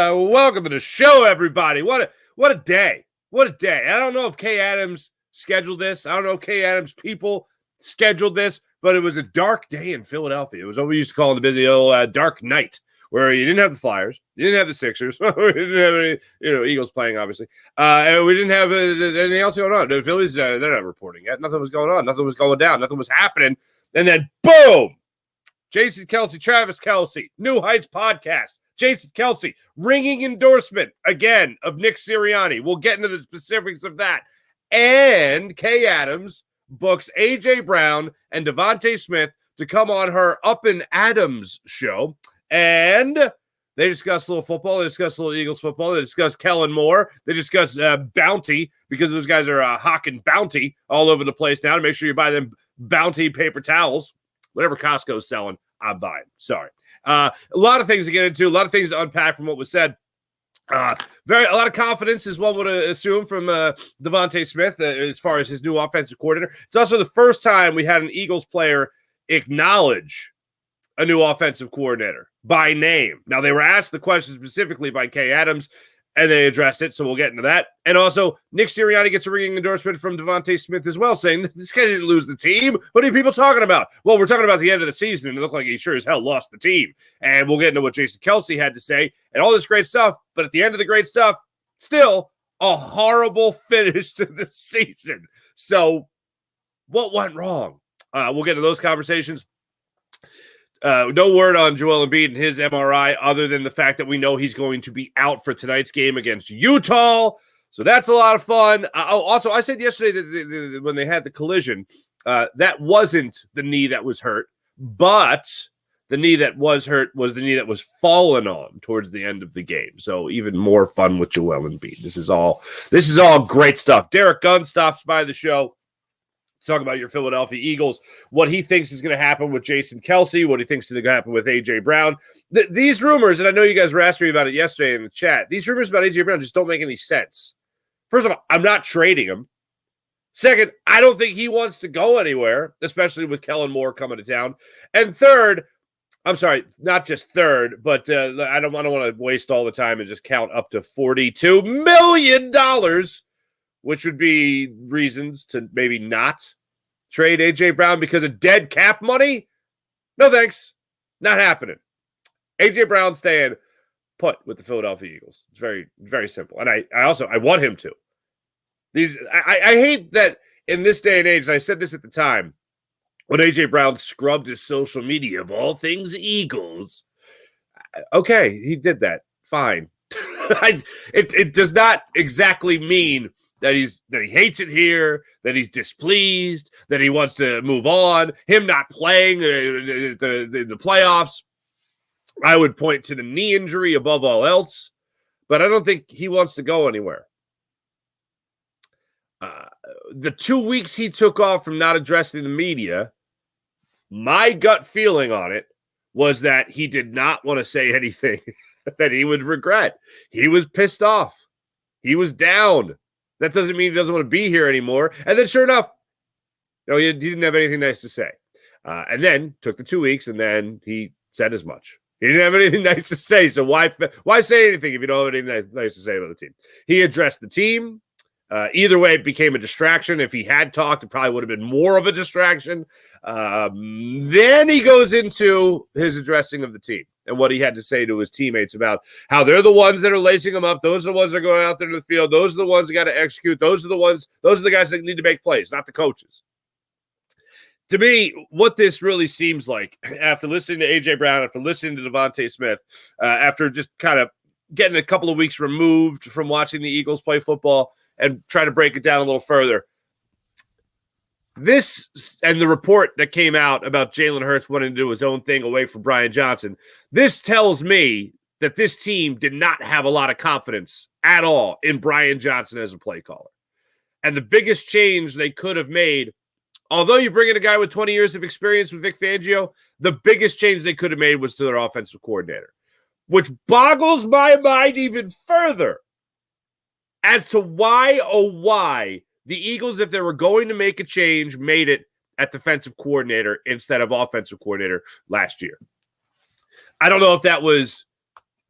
Welcome to the show, everybody. What a day. What a day. I don't know if Kay Adams scheduled this. I don't know if Kay Adams people scheduled this, but it was a dark day in Philadelphia. It was what we used to call in the busy old dark night, where you didn't have the Flyers, you didn't have the Sixers, we didn't have any, Eagles playing, obviously. And we didn't have anything else going on. The Phillies, they're not reporting yet. Nothing was going on. Nothing was going down. Nothing was happening. And then, boom! Jason Kelce, Travis Kelce, New Heights podcast. Jason Kelce, ringing endorsement, again, of Nick Sirianni. We'll get into the specifics of that. And Kay Adams books A.J. Brown and Devontae Smith to come on her Up and Adams show. And they discuss a little football. They discuss a little Eagles football. They discuss Kellen Moore. They discuss Bounty, because those guys are hawking Bounty all over the place now. To make sure you buy them Bounty paper towels. Whatever Costco's selling, I'm buying. Sorry. A lot of things to get into, a lot of things to unpack from what was said. A lot of confidence is one would assume from Devontae Smith as far as his new offensive coordinator. It's also the first time we had an Eagles player acknowledge a new offensive coordinator by name. Now, they were asked the question specifically by Kay Adams, and they addressed it, so we'll get into that. And also, Nick Sirianni gets a ringing endorsement from Devontae Smith as well, saying, this guy didn't lose the team. What are people talking about? Well, we're talking about the end of the season, and it looked like he sure as hell lost the team. And we'll get into what Jason Kelce had to say, and all this great stuff. But at the end of the great stuff, still a horrible finish to the season. So what went wrong? We'll get to those conversations. No word on Joel Embiid and his MRI, other than the fact that we know he's going to be out for tonight's game against Utah. So that's a lot of fun. Also, I said yesterday that when they had the collision, that wasn't the knee that was hurt, but the knee that was hurt was the knee that was fallen on towards the end of the game. So even more fun with Joel Embiid. This is all great stuff. Derrick Gunn stops by the show. Talk about your Philadelphia Eagles, what he thinks is going to happen with Jason Kelce, what he thinks is going to happen with A.J. Brown. These rumors, and I know you guys were asking me about it yesterday in the chat, these rumors about A.J. Brown just don't make any sense. First of all, I'm not trading him. Second, I don't think he wants to go anywhere, especially with Kellen Moore coming to town. And third, I'm sorry, not just third, but I don't want to waste all the time and just count up to $42 million, which would be reasons to maybe not trade A.J. Brown because of dead cap money. No thanks. Not happening. A.J. Brown staying put with the Philadelphia Eagles. It's very, very simple. And I want him to. I hate that in this day and age, and I said this at the time, when A.J. Brown scrubbed his social media of all things Eagles. Okay, he did that. Fine. It does not exactly mean that he hates it here, that he's displeased, that he wants to move on. Him not playing the playoffs, I would point to the knee injury above all else, but I don't think he wants to go anywhere. The 2 weeks he took off from not addressing the media, my gut feeling on it was that he did not want to say anything that he would regret. He was pissed off. He was down. That doesn't mean he doesn't want to be here anymore. And then sure enough, he didn't have anything nice to say. And then took the 2 weeks, and then he said as much. He didn't have anything nice to say, so why say anything if you don't have anything nice to say about the team? He addressed the team. Either way, it became a distraction. If he had talked, it probably would have been more of a distraction. Then he goes into his addressing of the team and what he had to say to his teammates about how they're the ones that are lacing him up. Those are the ones that are going out there to the field. Those are the ones that got to execute. Those are the guys that need to make plays, not the coaches. To me, what this really seems like, after listening to A.J. Brown, after listening to Devontae Smith, after just kind of getting a couple of weeks removed from watching the Eagles play football and try to break it down a little further, this and the report that came out about Jalen Hurts wanting to do his own thing away from Brian Johnson, this tells me that this team did not have a lot of confidence at all in Brian Johnson as a play caller. And the biggest change they could have made although you bring in a guy with 20 years of experience with Vic Fangio, the biggest change they could have made was to their offensive coordinator, which boggles my mind even further as to why the Eagles, if they were going to make a change, made it at defensive coordinator instead of offensive coordinator last year. I don't know if that was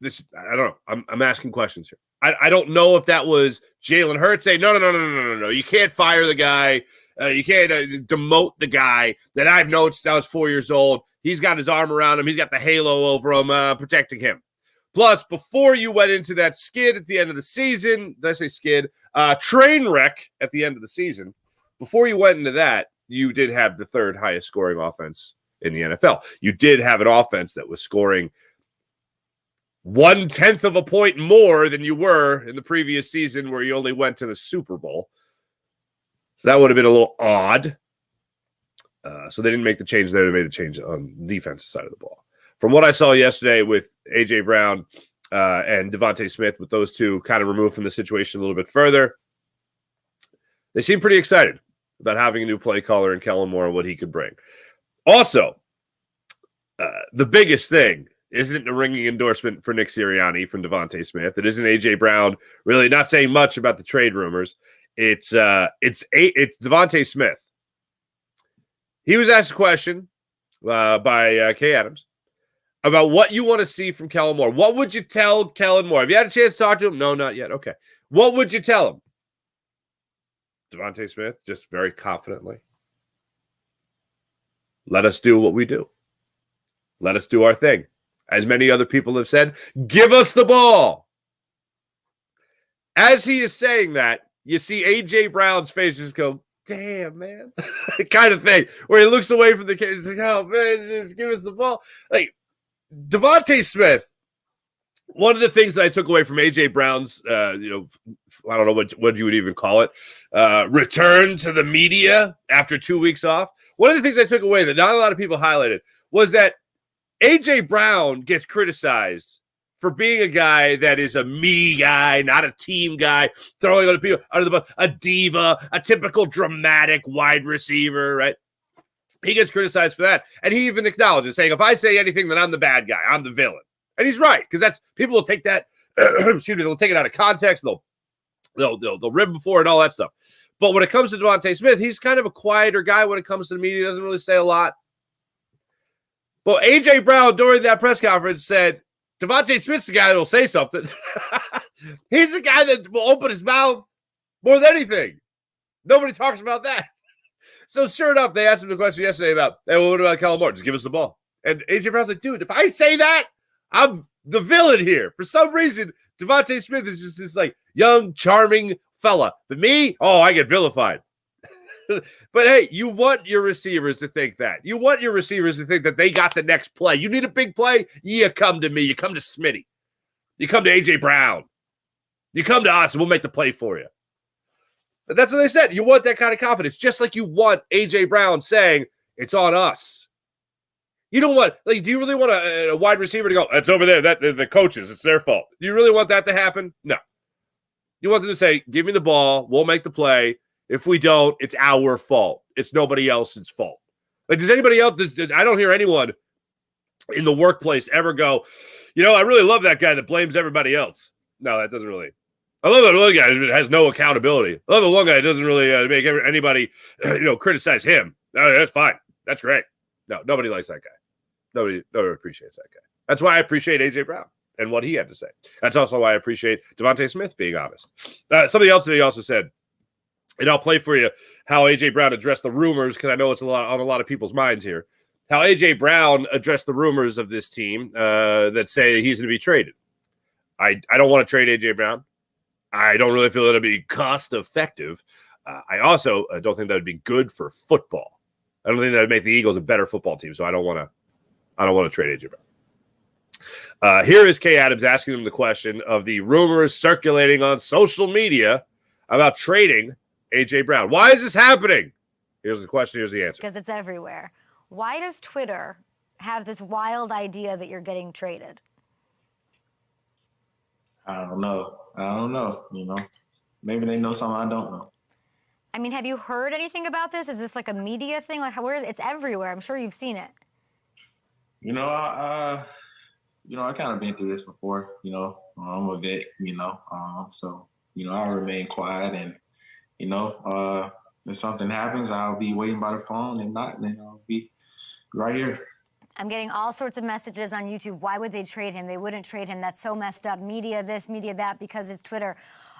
this. I don't know. I'm asking questions here. I don't know if that was Jalen Hurts saying, no. You can't fire the guy. You can't demote the guy that I've known since I was 4 years old. He's got his arm around him. He's got the halo over him, protecting him. Plus, before you went into that skid at the end of the season, did I say skid? Train wreck at the end of the season. Before you went into that, you did have the third highest scoring offense in the NFL. You did have an offense that was scoring 1/10 of a point more than you were in the previous season where you only went to the Super Bowl. So that would have been a little odd. So they didn't make the change there. They made the change on the defensive side of the ball. From what I saw yesterday with A.J. Brown and Devontae Smith, with those two kind of removed from the situation a little bit further, they seem pretty excited about having a new play caller in Kellen Moore and what he could bring. Also, the biggest thing isn't a ringing endorsement for Nick Sirianni from Devontae Smith. It isn't A.J. Brown really not saying much about the trade rumors. It's Devontae Smith. He was asked a question by Kay Adams about what you want to see from Kellen Moore. What would you tell Kellen Moore? Have you had a chance to talk to him? No, not yet. Okay. What would you tell him? Devontae Smith, just very confidently, let us do what we do. Let us do our thing. As many other people have said, give us the ball. As he is saying that, you see A.J. Brown's face just go, damn, man, kind of thing, where he looks away from the kid. He's like, oh, man, just give us the ball. Like, Devontae Smith, one of the things that I took away from A.J. Brown's, I don't know what you would even call it, return to the media after 2 weeks off. One of the things I took away that not a lot of people highlighted was that A.J. Brown gets criticized for being a guy that is a me guy, not a team guy, throwing other people under the bus, a diva, a typical dramatic wide receiver, right? He gets criticized for that. And he even acknowledges, saying, if I say anything, then I'm the bad guy. I'm the villain. And he's right, because that's people will take that, they'll take it out of context, they'll rib before and all that stuff. But when it comes to Devontae Smith, he's kind of a quieter guy when it comes to the media. He doesn't really say a lot. But A.J. Brown, during that press conference, said, Devontae Smith's the guy that will say something. He's the guy that will open his mouth more than anything. Nobody talks about that. So sure enough, they asked him the question yesterday about, hey, well, what about Kellen Moore? Just give us the ball. And A.J. Brown's like, dude, if I say that, I'm the villain here. For some reason, Devontae Smith is just this like young, charming fella. But me, I get vilified. But hey, you want your receivers to think that. You want your receivers to think that they got the next play. You need a big play? You come to me. You come to Smitty. You come to A.J. Brown. You come to us, and we'll make the play for you. But that's what they said. You want that kind of confidence, just like you want A.J. Brown saying, it's on us. You don't want, do you really want a wide receiver to go, it's over there, the coaches, it's their fault. Do you really want that to happen? No. You want them to say, give me the ball, we'll make the play. If we don't, it's our fault. It's nobody else's fault. Like, does anybody else, I don't hear anyone in the workplace ever go, I really love that guy that blames everybody else. No, that doesn't really. I love that one guy that has no accountability. I love the one guy that doesn't really make anybody, criticize him. That's fine. That's great. No, nobody likes that guy. Nobody appreciates that guy. That's why I appreciate A.J. Brown and what he had to say. That's also why I appreciate Devontae Smith being honest. Somebody else today also said, and I'll play for you how A.J. Brown addressed the rumors, because I know it's on a lot of people's minds here. How A.J. Brown addressed the rumors of this team that say he's going to be traded. I don't want to trade A.J. Brown. I don't really feel it'll be cost effective. I also don't think that would be good for football. I don't think that would make the Eagles a better football team. So I don't want to trade A.J. Brown. Here is Kay Adams asking him the question of the rumors circulating on social media about trading A.J. Brown. Why is this happening? Here's the question. Here's the answer. Because it's everywhere. Why does Twitter have this wild idea that you're getting traded? I don't know. Maybe they know something I don't know. I mean, have you heard anything about this? Is this like a media thing? Like, where is it's everywhere? I'm sure you've seen it. You know, I kind of been through this before. I'm a vet. So I remain quiet, and if something happens, I'll be waiting by the phone, and not, then I'll be right here. I'm getting all sorts of messages on YouTube. Why would they trade him? They wouldn't trade him. That's so messed up. Media this, media that, because it's Twitter.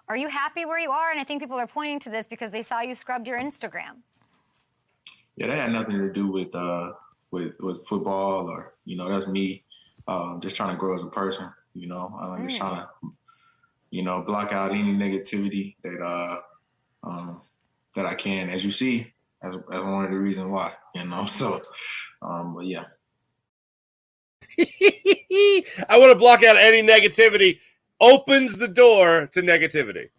Are you happy where you are? And I think people are pointing to this because they saw you scrubbed your Instagram. Yeah, that had nothing to do with football, or that's me just trying to grow as a person. Just trying to block out any negativity that I can, as you see, as one of the reasons why. So but yeah. I want to block out any negativity. Opens the door to negativity.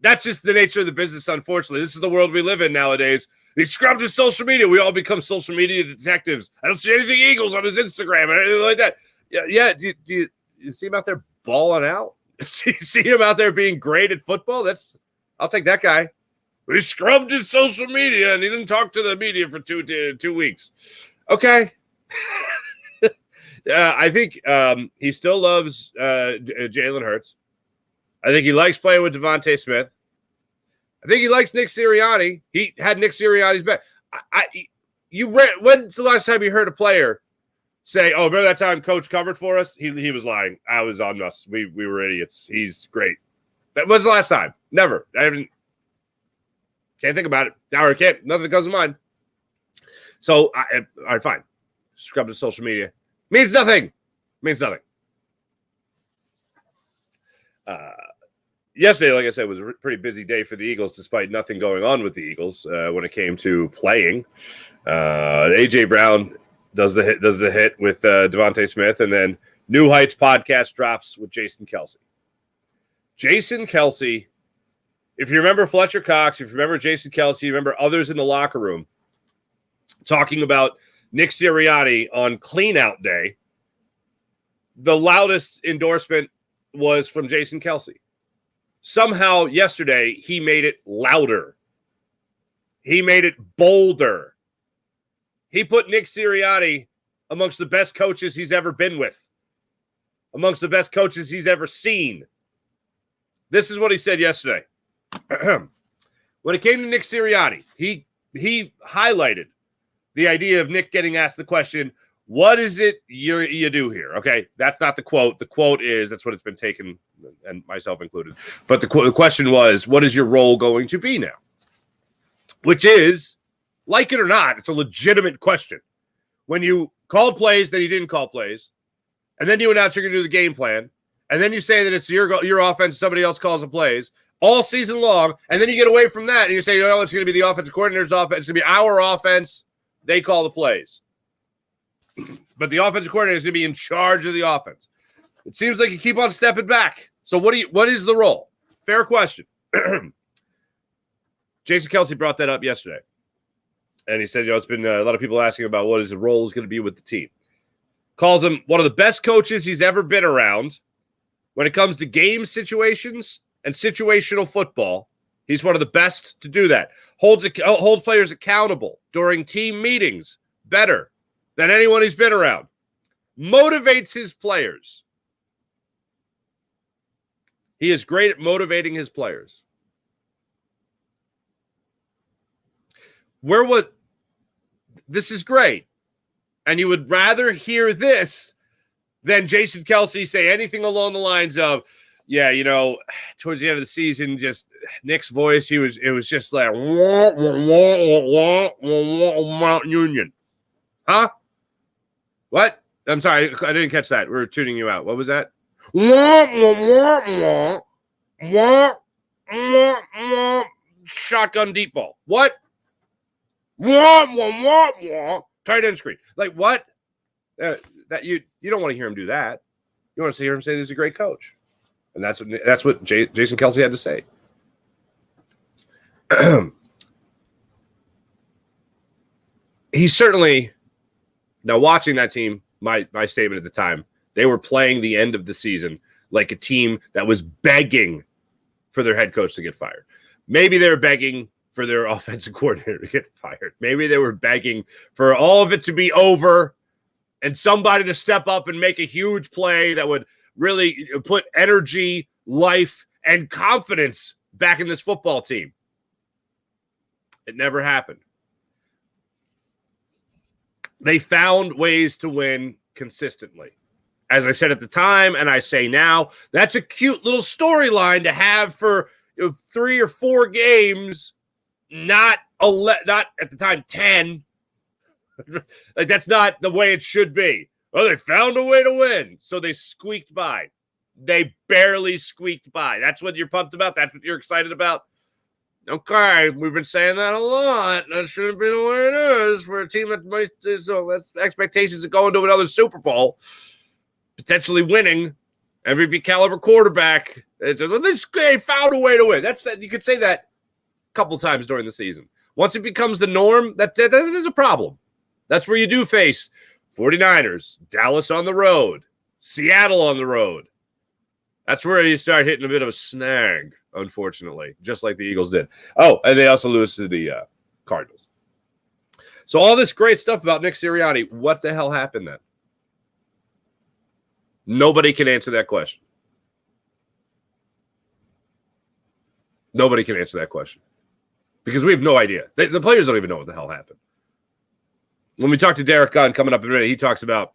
That's just the nature of the business, unfortunately. This is the world we live in nowadays. He scrubbed his social media. We all become social media detectives. I don't see anything Eagles on his Instagram or anything like that. Yeah. Do you see him out there balling out? You see him out there being great at football? I'll take that guy. He scrubbed his social media and he didn't talk to the media for two weeks. Okay. I think he still loves Jalen Hurts. I think he likes playing with Devontae Smith. I think he likes Nick Sirianni. He had Nick Sirianni's back. When's the last time you heard a player say, "Oh, remember that time Coach covered for us"? He was lying. I was on us. We were idiots. He's great. But when's the last time? Never. Can't think about it. Or can't. Nothing comes to mind. So, all right, fine. Scrub the social media. Means nothing. Yesterday, like I said, was a pretty busy day for the Eagles, despite nothing going on with the Eagles when it came to playing. A.J. Brown does the hit with Devontae Smith, and then New Heights podcast drops with Jason Kelce. Jason Kelce, if you remember Fletcher Cox, if you remember Jason Kelce, you remember others in the locker room talking about Nick Sirianni on clean-out day, the loudest endorsement was from Jason Kelce. Somehow yesterday, he made it louder. He made it bolder. He put Nick Sirianni amongst the best coaches he's ever been with, amongst the best coaches he's ever seen. This is what he said yesterday. When it came to Nick Sirianni, he highlighted the idea of Nick getting asked the question, what is it you do here? Okay, that's not the quote. The quote is, that's what it's been taken, and myself included. But the question was, what is your role going to be now? Which is, like it or not, it's a legitimate question. When you called plays, then you didn't call plays, and then you announce you're going to do the game plan, and then you say that it's your offense, somebody else calls the plays all season long, and then you get away from that, and you say, oh, it's going to be the offensive coordinator's offense, it's going to be our offense. They call the plays. But the offensive coordinator is going to be in charge of the offense. It seems like you keep on stepping back. So what is the role? Fair question. Jason Kelce brought that up yesterday. And he said, it's been a lot of people asking about what his role is going to be with the team. Calls him one of the best coaches he's ever been around. When it comes to game situations and situational football, he's one of the best to do that. Holds players accountable during team meetings better than anyone he's been around. Motivates his players. He is great at motivating his players. This is great. And you would rather hear this than Jason Kelce say anything along the lines of, yeah, towards the end of the season, just Nick's voice, it was just like, Union. Huh? What? I'm sorry, I didn't catch that. We were tuning you out. What was that? Shotgun deep ball. What? Tight end screen. Like what? That you don't want to hear him do that. You want to hear him say he's a great coach. And that's what Jason Kelce had to say. He's certainly, now watching that team, my statement at the time, they were playing the end of the season like a team that was begging for their head coach to get fired. Maybe they were begging for their offensive coordinator to get fired. Maybe they were begging for all of it to be over and somebody to step up and make a huge play that would really put energy, life, and confidence back in this football team. It never happened. They found ways to win consistently. As I said at the time, and I say now, that's a cute little storyline to have for 3 or 4 games, not at the time 10. Like, that's not the way it should be. Oh, they found a way to win, so they squeaked by. They barely squeaked by. That's what you're pumped about? That's what you're excited about? Okay, we've been saying that a lot. That shouldn't be the way it is for a team that might that's expectations of going to another Super Bowl, potentially winning, MVP caliber quarterback. They found a way to win. You could say that a couple times during the season. Once it becomes the norm, that is a problem. That's where you do face 49ers, Dallas on the road, Seattle on the road. That's where you start hitting a bit of a snag, unfortunately, just like the Eagles did. Oh, and they also lose to the Cardinals. So all this great stuff about Nick Sirianni, what the hell happened then? Nobody can answer that question. Nobody can answer that question because we have no idea. The players don't even know what the hell happened. When we talk to Derrick Gunn coming up in a minute, he talks about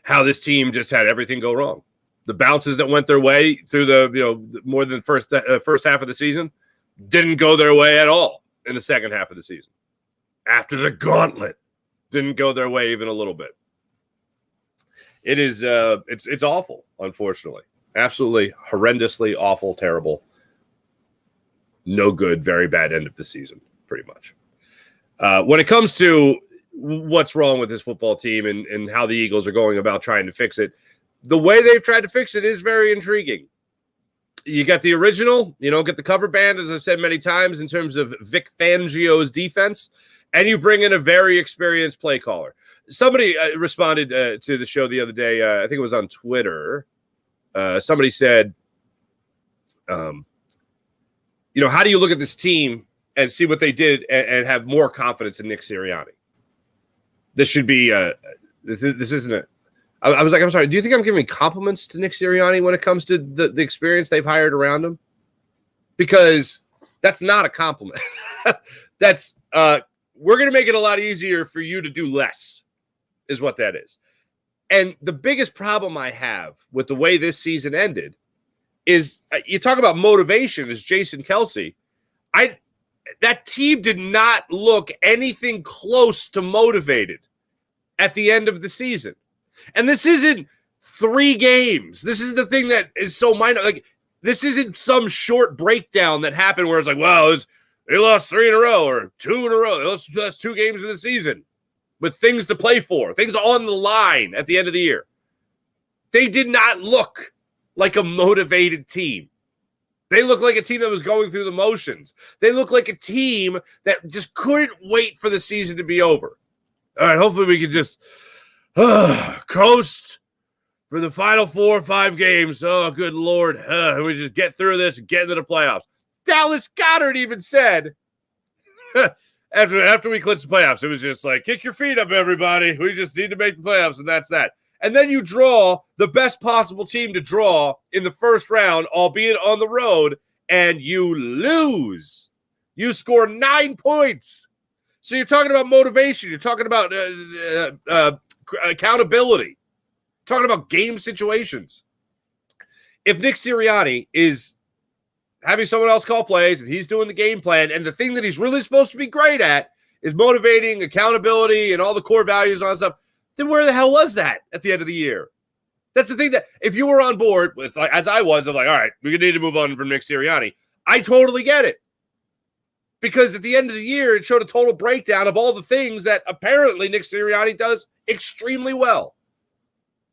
how this team just had everything go wrong. The bounces that went their way through the more than first half of the season didn't go their way at all in the second half of the season. After the gauntlet, didn't go their way even a little bit. It is it's awful, unfortunately. Absolutely horrendously awful, terrible. No good, very bad end of the season, pretty much. When it comes to what's wrong with this football team and how the Eagles are going about trying to fix it, the way they've tried to fix it is very intriguing. You got the original, get the cover band, as I've said many times, in terms of Vic Fangio's defense, and you bring in a very experienced play caller. Somebody responded to the show the other day. I think it was on Twitter. Somebody said, how do you look at this team and see what they did and have more confidence in Nick Sirianni? This should be this isn't a. I was like, I'm sorry. Do you think I'm giving compliments to Nick Sirianni when it comes to the experience they've hired around him? Because that's not a compliment. That's we're going to make it a lot easier for you to do less, is what that is. And the biggest problem I have with the way this season ended is you talk about motivation as Jason Kelce. That team did not look anything close to motivated at the end of the season. And this isn't 3 games. This is the thing that is so minor. Like, this isn't some short breakdown that happened where it's like, well, they lost 3 in a row or 2 in a row. They lost 2 games in the season with things to play for, things on the line at the end of the year. They did not look like a motivated team. They looked like a team that was going through the motions. They looked like a team that just couldn't wait for the season to be over. All right, hopefully we can just coast for the final 4 or 5 games. Oh, good Lord. We just get through this and get into the playoffs. Dallas Goedert even said after we clinched the playoffs, it was just like, kick your feet up, everybody. We just need to make the playoffs, and that's that. And then you draw the best possible team to draw in the first round, albeit on the road, and you lose. You score 9 points. So you're talking about motivation. You're talking about accountability. Talking about game situations. If Nick Sirianni is having someone else call plays and he's doing the game plan, and the thing that he's really supposed to be great at is motivating, accountability, and all the core values on stuff, then where the hell was that at the end of the year? That's the thing that if you were on board with, like, as I was, of like, all right, we need to move on from Nick Sirianni. I totally get it. Because at the end of the year, it showed a total breakdown of all the things that apparently Nick Sirianni does extremely well.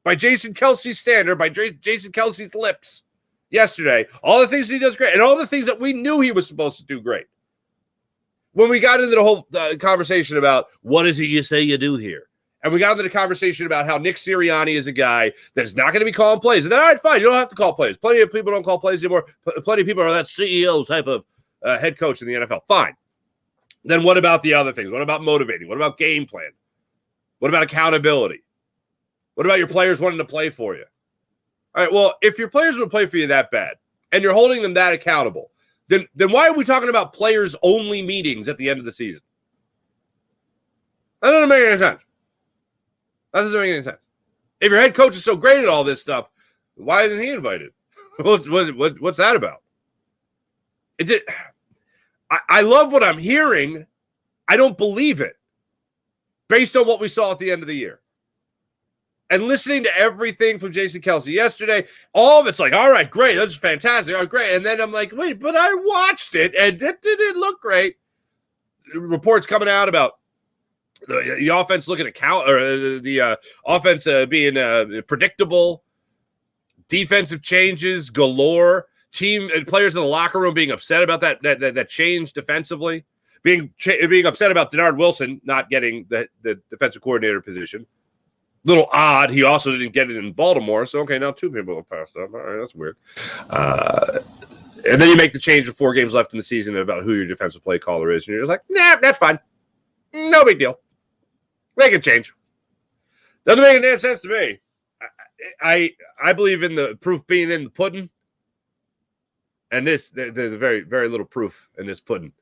By Jason Kelce's standard, by Jason Kelce's lips yesterday, all the things he does great, and all the things that we knew he was supposed to do great. When we got into the whole conversation about what is it you say you do here, and we got into the conversation about how Nick Sirianni is a guy that is not going to be calling plays. And then, all right, fine, you don't have to call plays. Plenty of people don't call plays anymore. Plenty of people are that CEO type of head coach in the NFL. Fine. Then what about the other things? What about motivating? What about game plan? What about accountability? What about your players wanting to play for you? All right, well, if your players would play for you that bad and you're holding them that accountable, then why are we talking about players-only meetings at the end of the season? That doesn't make any sense. That doesn't make any sense. If your head coach is so great at all this stuff, why isn't he invited? What's that about? I love what I'm hearing. I don't believe it based on what we saw at the end of the year. And listening to everything from Jason Kelce yesterday, all of it's like, all right, great. That's fantastic. All right, great. And then I'm like, wait, but I watched it and it didn't look great. Reports coming out about the offense looking at the offense being predictable, defensive changes galore, team players in the locker room being upset about that change defensively, being upset about Denard Wilson not getting the defensive coordinator position. Little odd. He also didn't get it in Baltimore. So, okay, now two people have passed up. All right, that's weird. And then you make the change with 4 games left in the season about who your defensive play caller is. And you're just like, nah, that's fine. No big deal. Make a change. Doesn't make any damn sense to me. I believe in the proof being in the pudding. And there's very, very little proof in this pudding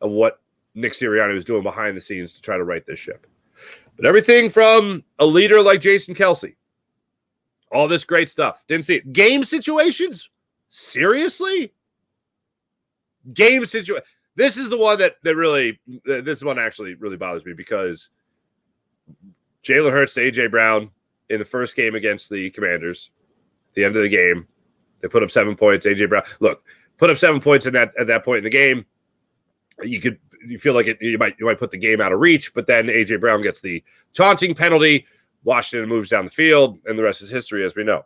of what Nick Sirianni was doing behind the scenes to try to right this ship. But everything from a leader like Jason Kelce, all this great stuff. Didn't see it. Game situations? Seriously? Game situation. This is the one that really, this one actually really bothers me because Jalen Hurts to A.J. Brown in the first game against the Commanders, at the end of the game, they put up 7 points. A.J. Brown, look, put up 7 points at that point in the game. You feel like you might put the game out of reach, but then A.J. Brown gets the taunting penalty. Washington moves down the field, and the rest is history, as we know.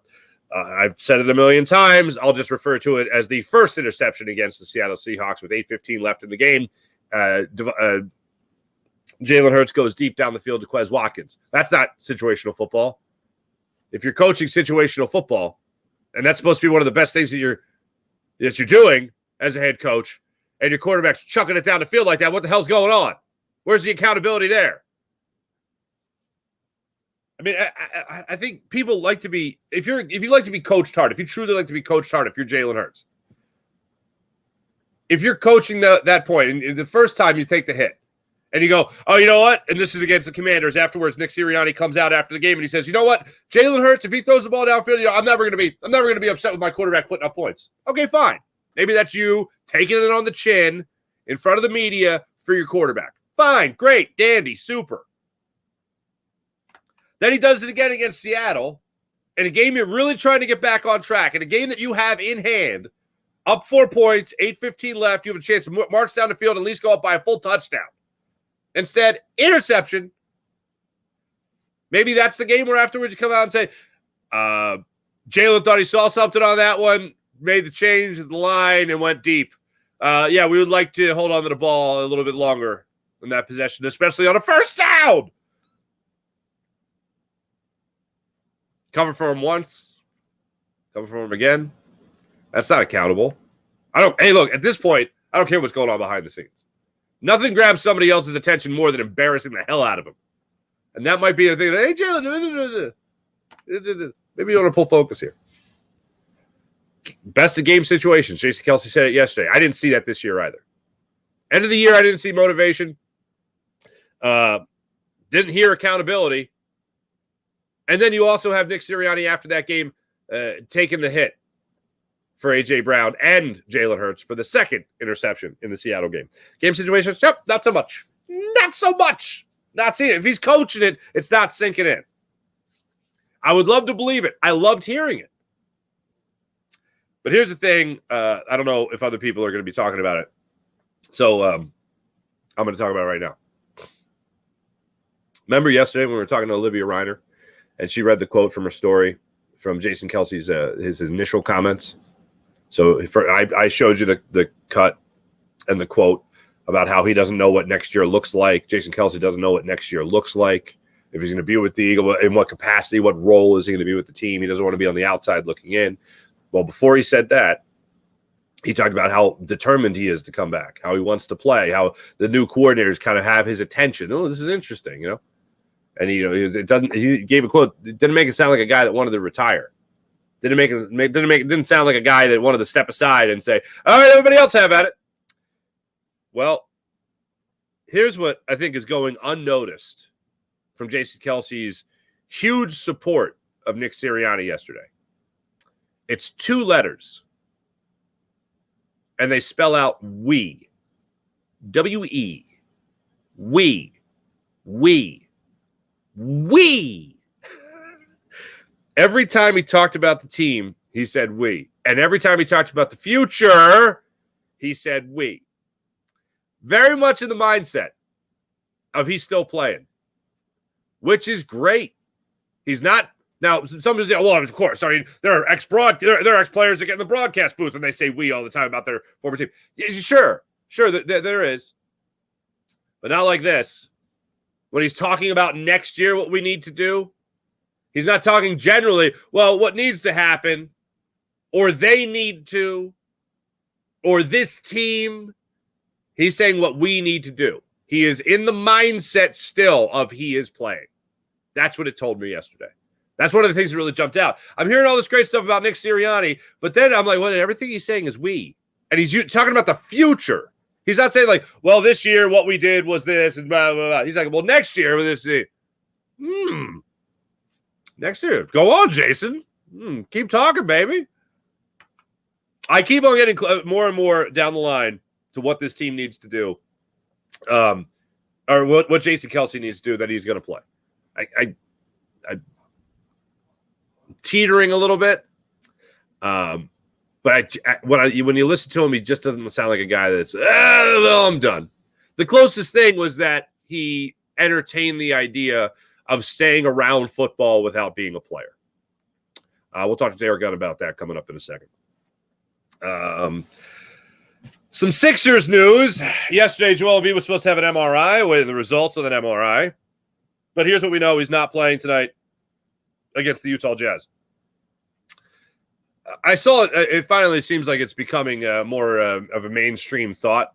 I've said it a million times. I'll just refer to it as the first interception against the Seattle Seahawks with 8:15 left in the game. Jalen Hurts goes deep down the field to Quez Watkins. That's not situational football. If you're coaching situational football, and that's supposed to be one of the best things that you're doing as a head coach, and your quarterback's chucking it down the field like that, what the hell's going on? Where's the accountability there? I mean, I think people like to be, if you like to be coached hard, if you truly like to be coached hard, if you're Jalen Hurts, if you're coaching that point, and the first time you take the hit, and you go, oh, you know what? And this is against the Commanders. Afterwards, Nick Sirianni comes out after the game and he says, you know what? Jalen Hurts, if he throws the ball downfield, I'm never going to be upset with my quarterback putting up points. Okay, fine. Maybe that's you taking it on the chin in front of the media for your quarterback. Fine, great, dandy, super. Then he does it again against Seattle in a game you're really trying to get back on track, in a game that you have in hand, up 4 points, 8:15 left. You have a chance to march down the field and at least go up by a full touchdown. Instead, interception. Maybe that's the game where afterwards you come out and say, Jalen thought he saw something on that one, made the change at the line and went deep. We would like to hold on to the ball a little bit longer in that possession, especially on a first down. Cover for him once, cover for him again. That's not accountable. Hey, look, at this point, I don't care what's going on behind the scenes. Nothing grabs somebody else's attention more than embarrassing the hell out of them. And that might be the thing. Hey, Jalen, maybe you want to pull focus here. Best of game situations. Jason Kelce said it yesterday. I didn't see that this year either. End of the year, I didn't see motivation. Didn't hear accountability. And then you also have Nick Sirianni after that game taking the hit for A.J. Brown and Jalen Hurts for the second interception in the Seattle game. Game situations, yep, not so much. Not so much. Not seeing it. If he's coaching it, it's not sinking in. I would love to believe it. I loved hearing it. But here's the thing. I don't know if other people are going to be talking about it. So I'm going to talk about it right now. Remember yesterday when we were talking to Olivia Reiner and she read the quote from her story from Jason Kelce's his initial comments? So I showed you the cut and the quote about how he doesn't know what next year looks like. Jason Kelce doesn't know what next year looks like. If he's going to be with the Eagle, in what capacity, what role is he going to be with the team? He doesn't want to be on the outside looking in. Well, before he said that, he talked about how determined he is to come back, how he wants to play, how the new coordinators kind of have his attention. Oh, this is interesting, you know. And he gave a quote. It didn't make it sound like a guy that wanted to retire. Didn't sound like a guy that wanted to step aside and say, "All right, everybody else have at it." Well, here's what I think is going unnoticed from Jason Kelce's huge support of Nick Sirianni yesterday. It's 2 letters. And they spell out we. W-E. We. We. We. Every time he talked about the team, he said we. And every time he talked about the future, he said we. Very much in the mindset of he's still playing, which is great. He's not. Now, some people say, well, of course. I mean, there are ex-players that get in the broadcast booth and they say we all the time about their former team. Yeah, sure, there is. But not like this. When he's talking about next year, what we need to do, he's not talking generally, well, what needs to happen, or they need to, or this team. He's saying what we need to do. He is in the mindset still of he is playing. That's what it told me yesterday. That's one of the things that really jumped out. I'm hearing all this great stuff about Nick Sirianni, but then I'm like, well, everything he's saying is we. And he's talking about the future. He's not saying like, well, this year what we did was this and blah, blah, blah. He's like, well, next year with this. Next year. Go on, Jason. Keep talking, baby. I keep on getting more and more down the line to what this team needs to do. Or what Jason Kelce needs to do that he's going to play. I teetering a little bit. But when you listen to him, he just doesn't sound like a guy that's, well, I'm done. The closest thing was that he entertained the idea of staying around football without being a player. We'll talk to Derrick Gunn about that coming up in a second. Some Sixers news. Yesterday, Joel Embiid was supposed to have an MRI with the results of an MRI. But here's what we know. He's not playing tonight against the Utah Jazz. I saw it. It finally seems like it's becoming more of a mainstream thought.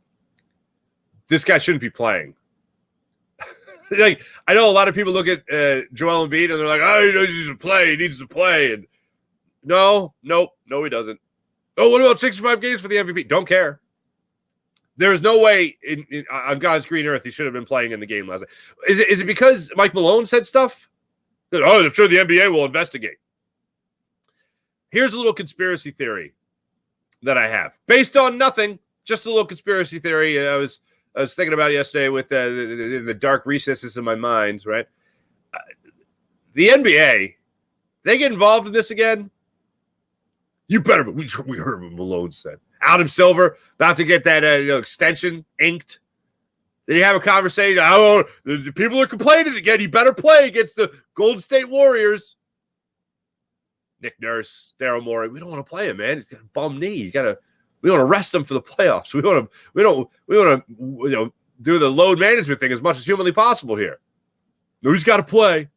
This guy shouldn't be playing. Like, I know a lot of people look at Joel Embiid and they're like, oh, he needs to play. He needs to play. And no, he doesn't. Oh, what about 65 games for the MVP? Don't care. There's no way on God's green earth he should have been playing in the game last night. Is it because Mike Malone said stuff? Oh, I'm sure the NBA will investigate. Here's a little conspiracy theory that I have. Based on nothing, just a little conspiracy theory I was thinking about yesterday with the dark recesses in my mind, right? The NBA, they get involved in this again? You better, we heard what Malone said. Adam Silver about to get that extension inked. Did he have a conversation? Oh, the people are complaining again. He better play against the Golden State Warriors. Nick Nurse, Daryl Morey. We don't want to play him, man. He's got a bum knee. We want to rest him for the playoffs. We want to do the load management thing as much as humanly possible here. No, he's got to play.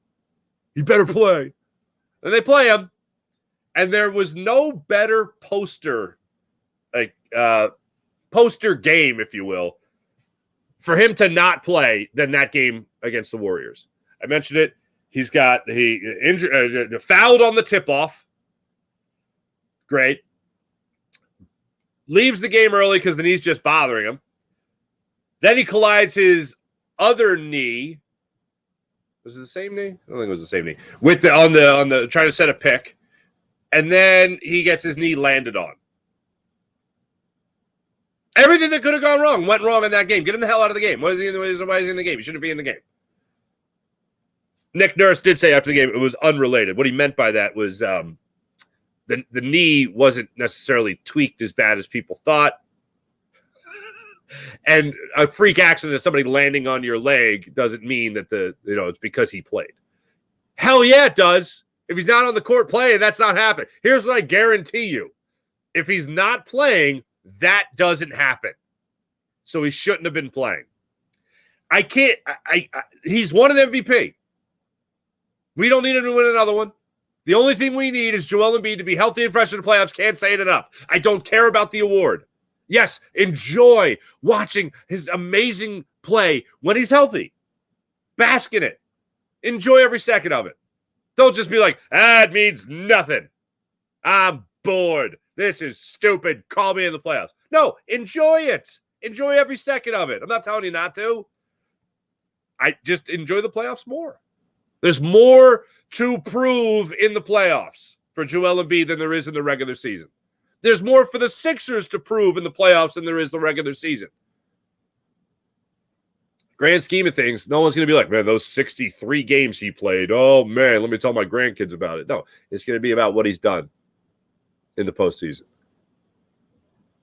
He better play. And they play him. And there was no better poster game, if you will, for him to not play than that game against the Warriors. I mentioned it. He fouled on the tip-off. Great. Leaves the game early because the knee's just bothering him. Then he collides his other knee. Was it the same knee? I don't think it was the same knee. With on the trying to set a pick. And then he gets his knee landed on. Everything that could have gone wrong went wrong in that game. Get him the hell out of the game. Why is he in the game? He shouldn't be in the game. Nick Nurse did say after the game it was unrelated. What he meant by that was the knee wasn't necessarily tweaked as bad as people thought. And a freak accident of somebody landing on your leg doesn't mean that it's because he played. Hell yeah, it does. If he's not on the court playing, that's not happening. Here's what I guarantee you. If he's not playing, that doesn't happen. So he shouldn't have been playing. He's won an MVP. We don't need him to win another one. The only thing we need is Joel Embiid to be healthy and fresh in the playoffs. Can't say it enough. I don't care about the award. Yes, enjoy watching his amazing play when he's healthy. Bask in it. Enjoy every second of it. Don't just be like, it means nothing. I'm bored. This is stupid. Call me in the playoffs. No, enjoy it. Enjoy every second of it. I'm not telling you not to. I just enjoy the playoffs more. There's more to prove in the playoffs for Joel Embiid than there is in the regular season. There's more for the Sixers to prove in the playoffs than there is the regular season. Grand scheme of things, no one's going to be like, man, those 63 games he played, oh, man, let me tell my grandkids about it. No, it's going to be about what he's done in the postseason.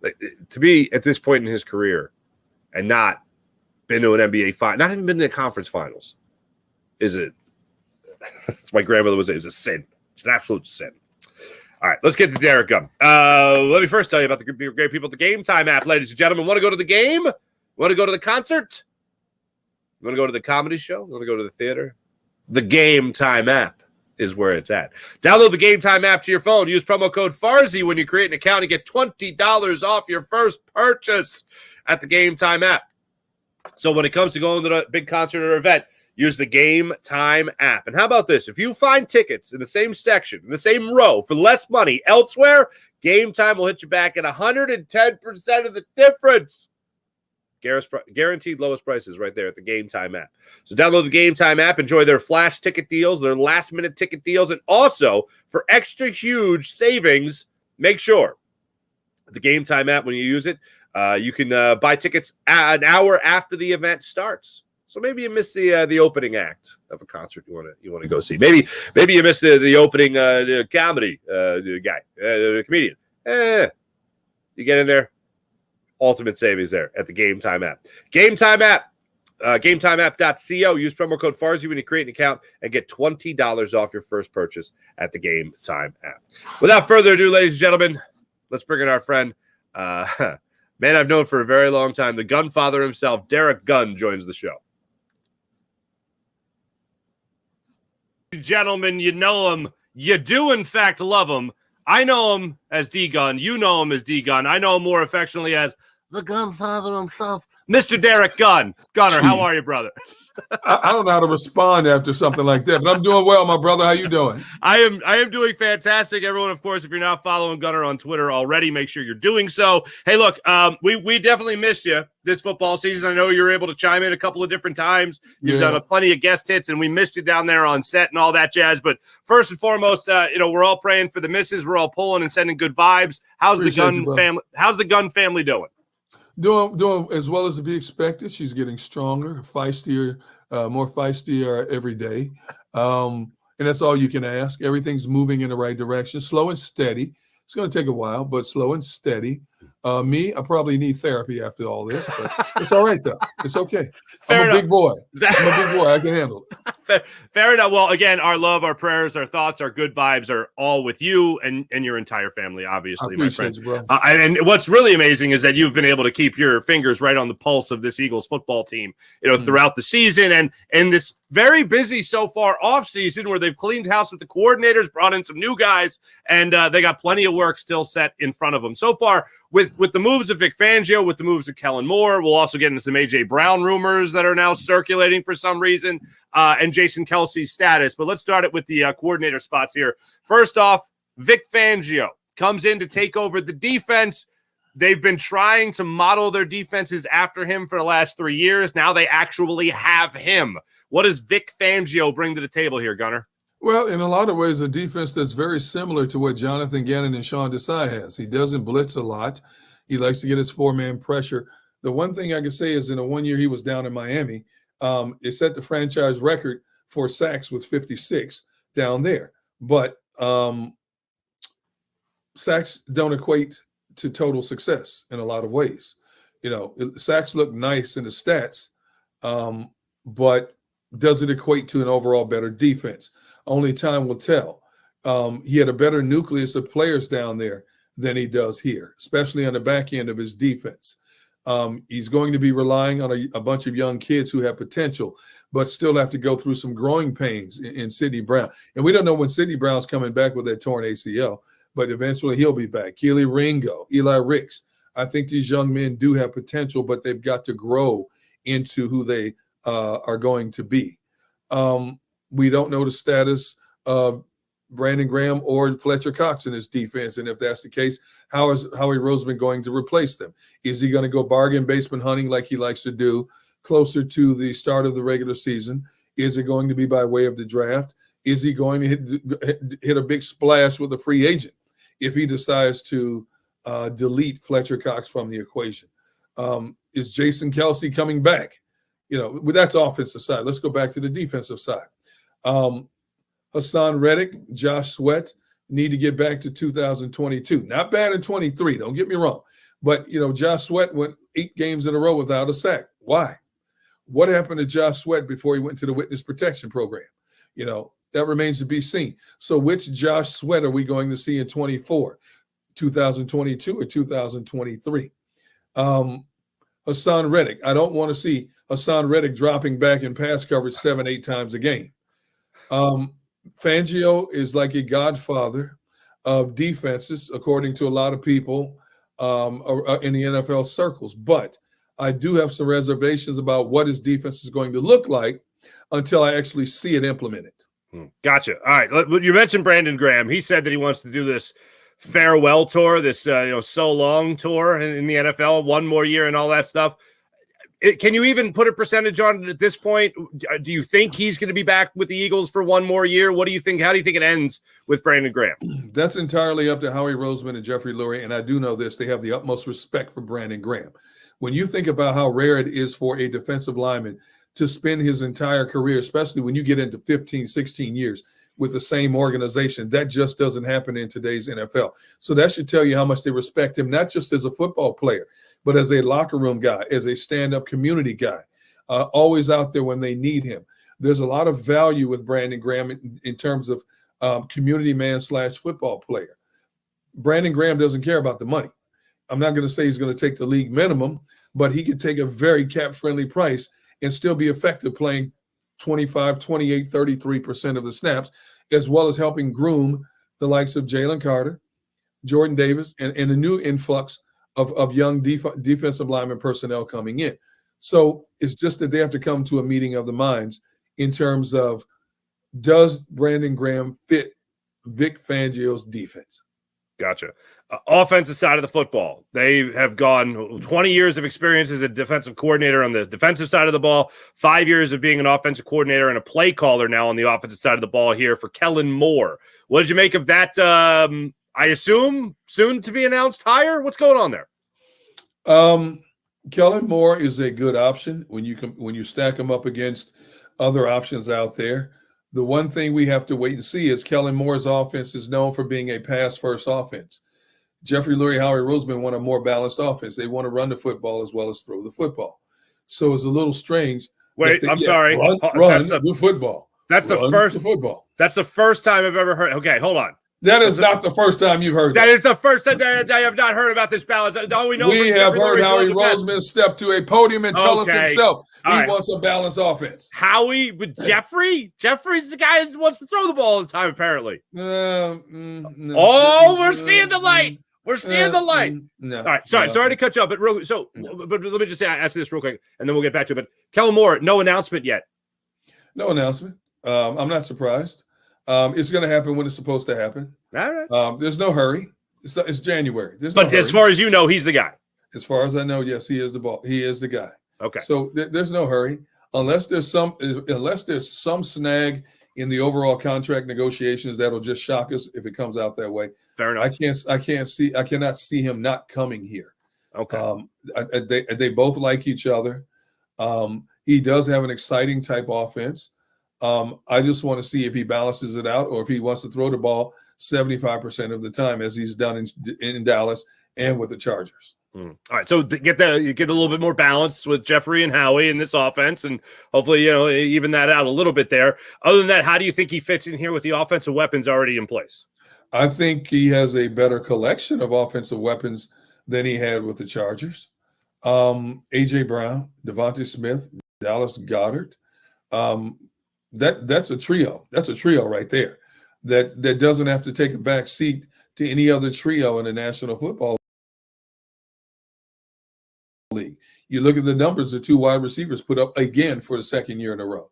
Like, to be at this point in his career and not been to an NBA final, not even been to the conference finals, is it? That's my grandmother would say, is a sin. It's an absolute sin. All right, let's get to Derrick Gunn. Let me first tell you about the great people at the Game Time app, ladies and gentlemen. Want to go to the game? Want to go to the concert? You want to go to the comedy show? You want to go to the theater? The Game Time app is where it's at. Download the Game Time app to your phone. Use promo code FARZI when you create an account and get $20 off your first purchase at the Game Time app. So when it comes to going to the big concert or event, use the Game Time app. And how about this? If you find tickets in the same section, in the same row, for less money elsewhere, Game Time will hit you back at 110% of the difference. Guaranteed lowest prices right there at the Game Time app. So download the Game Time app, enjoy their flash ticket deals, their last-minute ticket deals, and also for extra huge savings, make sure the Game Time app, when you use it, you can buy tickets an hour after the event starts. So maybe you missed the opening act of a concert you want to go see. Maybe you missed the opening comedy guy, comedian. You get in there. Ultimate savings there at the Game Time app. Game Time app, GameTimeapp.co. Use promo code FARZI when you create an account and get $20 off your first purchase at the Game Time app. Without further ado, ladies and gentlemen, let's bring in our friend, man I've known for a very long time, the Gunfather himself, Derrick Gunn, joins the show. Gentlemen, you know him. You do, in fact, love him. I know him as D-Gun. You know him as D-Gun. I know him more affectionately as the Gunfather himself, Mr. Derrick Gunn. Gunner, how are you, brother? I don't know how to respond after something like that, but I'm doing well, my brother. How you doing? I am doing fantastic. Everyone, of course, if you're not following Gunner on Twitter already, make sure you're doing so. Hey, look, we definitely missed you this football season. I know you were able to chime in a couple of different times. You've done plenty of guest hits, and we missed you down there on set and all that jazz. But first and foremost, we're all praying for the missus. We're all pulling and sending good vibes. How's the Gunn family doing? Doing as well as to be expected. She's getting stronger, feistier, more feistier every day. And that's all you can ask. Everything's moving in the right direction, slow and steady. It's going to take a while, but slow and steady. I probably need therapy after all this, but it's all right, though. It's okay. I'm a big boy. I can handle it. Fair enough. Well, again, our love, our prayers, our thoughts, our good vibes are all with you and your entire family, obviously, my friend. You, bro. And what's really amazing is that you've been able to keep your fingers right on the pulse of this Eagles football team, throughout the season and this very busy so far off season where they've cleaned house with the coordinators, brought in some new guys, and they got plenty of work still set in front of them. So far, with the moves of Vic Fangio, with the moves of Kellen Moore, we'll also get into some A.J. Brown rumors that are now circulating for some reason, and Jason Kelce's status. But let's start it with the coordinator spots here. First off, Vic Fangio comes in to take over the defense. They've been trying to model their defenses after him for the last 3 years. Now they actually have him. What does Vic Fangio bring to the table here, Gunner? Well, in a lot of ways, a defense that's very similar to what Jonathan Gannon and Sean Desai has. He doesn't blitz a lot. He likes to get his four-man pressure. The one thing I can say is in the 1 year he was down in Miami, it set the franchise record for sacks with 56 down there. But sacks don't equate to total success in a lot of ways. Sacks look nice in the stats, but does it equate to an overall better defense? Only time will tell. He had a better nucleus of players down there than he does here, especially on the back end of his defense. He's going to be relying on a bunch of young kids who have potential. but still have to go through some growing pains in Sidney Brown. And we don't know when Sidney Brown's coming back with that torn ACL, but eventually he'll be back. Keely Ringo, Eli Ricks. I think these young men do have potential, but they've got to grow into who they are going to be. We don't know the status of Brandon Graham or Fletcher Cox in his defense. And if that's the case, how is Howie Roseman going to replace them? Is he going to go bargain basement hunting like he likes to do closer to the start of the regular season? Is it going to be by way of the draft? Is he going to hit a big splash with a free agent if he decides to delete Fletcher Cox from the equation? Is Jason Kelce coming back? That's offensive side. Let's go back to the defensive side. Hassan Reddick, Josh Sweat need to get back to 2022. Not bad in 23, don't get me wrong. But, Josh Sweat went 8 games in a row without a sack. Why? What happened to Josh Sweat before he went to the witness protection program? That remains to be seen. So which Josh Sweat are we going to see in 24, 2022 or 2023? Hassan Reddick. I don't want to see Hassan Reddick dropping back in pass coverage 7-8 times a game. Fangio is like a godfather of defenses, according to a lot of people in the NFL circles. But I do have some reservations about what his defense is going to look like until I actually see it implemented. Gotcha. All right. You mentioned Brandon Graham. He said that he wants to do this farewell tour, this so long tour in the NFL, one more year and all that stuff. Can you even put a percentage on it at this point? Do you think he's going to be back with the Eagles for one more year? What do you think? How do you think it ends with Brandon Graham? That's entirely up to Howie Roseman and Jeffrey Lurie, and I do know this. They have the utmost respect for Brandon Graham. When you think about how rare it is for a defensive lineman to spend his entire career, especially when you get into 15, 16 years with the same organization, that just doesn't happen in today's NFL. So that should tell you how much they respect him, not just as a football player, but as a locker room guy, as a stand-up community guy, always out there when they need him. There's a lot of value with Brandon Graham in terms of community man / football player. Brandon Graham doesn't care about the money. I'm not going to say he's going to take the league minimum, but he could take a very cap-friendly price and still be effective playing 25, 28, 33% of the snaps, as well as helping groom the likes of Jalen Carter, Jordan Davis, and a new influx of young defensive lineman personnel coming in. So it's just that they have to come to a meeting of the minds in terms of, does Brandon Graham fit Vic Fangio's defense? Gotcha. Offensive side of the football. They have gone 20 years of experience as a defensive coordinator on the defensive side of the ball, 5 years of being an offensive coordinator and a play caller now on the offensive side of the ball here for Kellen Moore. What did you make of that? I assume soon to be announced hire. What's going on there? Kellen Moore is a good option when you stack him up against other options out there. The one thing we have to wait and see is Kellen Moore's offense is known for being a pass-first offense. Jeffrey Lurie, Howie Roseman want a more balanced offense. They want to run the football as well as throw the football. So it's a little strange. Wait, I'm sorry. Run the football. That's the first time I've ever heard. Okay, hold on. That is not the first time you've heard that. That is the first time that I have not heard about this balance. All we have heard Howie Roseman step to a podium and tell us himself he wants a balanced offense. Howie with Jeffrey? Jeffrey's the guy who wants to throw the ball all the time, apparently. No. We're seeing the light. We're seeing the light. No. All right, sorry to cut you off, but let me just ask this real quick, and then we'll get back to it. But Kellen Moore, no announcement yet. No announcement. I'm not surprised. It's going to happen when it's supposed to happen. All right. There's no hurry. It's January. But as far as you know, he's the guy. As far as I know, yes, he is the ball. He is the guy. Okay. So there's no hurry unless there's some snag in the overall contract negotiations that'll just shock us if it comes out that way. Fair enough. I cannot see him not coming here. Okay. They both like each other. He does have an exciting type offense. I just want to see if he balances it out or if he wants to throw the ball 75% of the time as he's done in Dallas and with the Chargers. All right, so you get a little bit more balance with Jeffrey and Howie in this offense, and hopefully, even that out a little bit there. Other than that, how do you think he fits in here with the offensive weapons already in place? I think he has a better collection of offensive weapons than he had with the Chargers. A.J. Brown, Devontae Smith, Dallas Goedert, That's a trio. That's a trio right there. That doesn't have to take a back seat to any other trio in the National Football League. You look at the numbers the two wide receivers put up again for the second year in a row.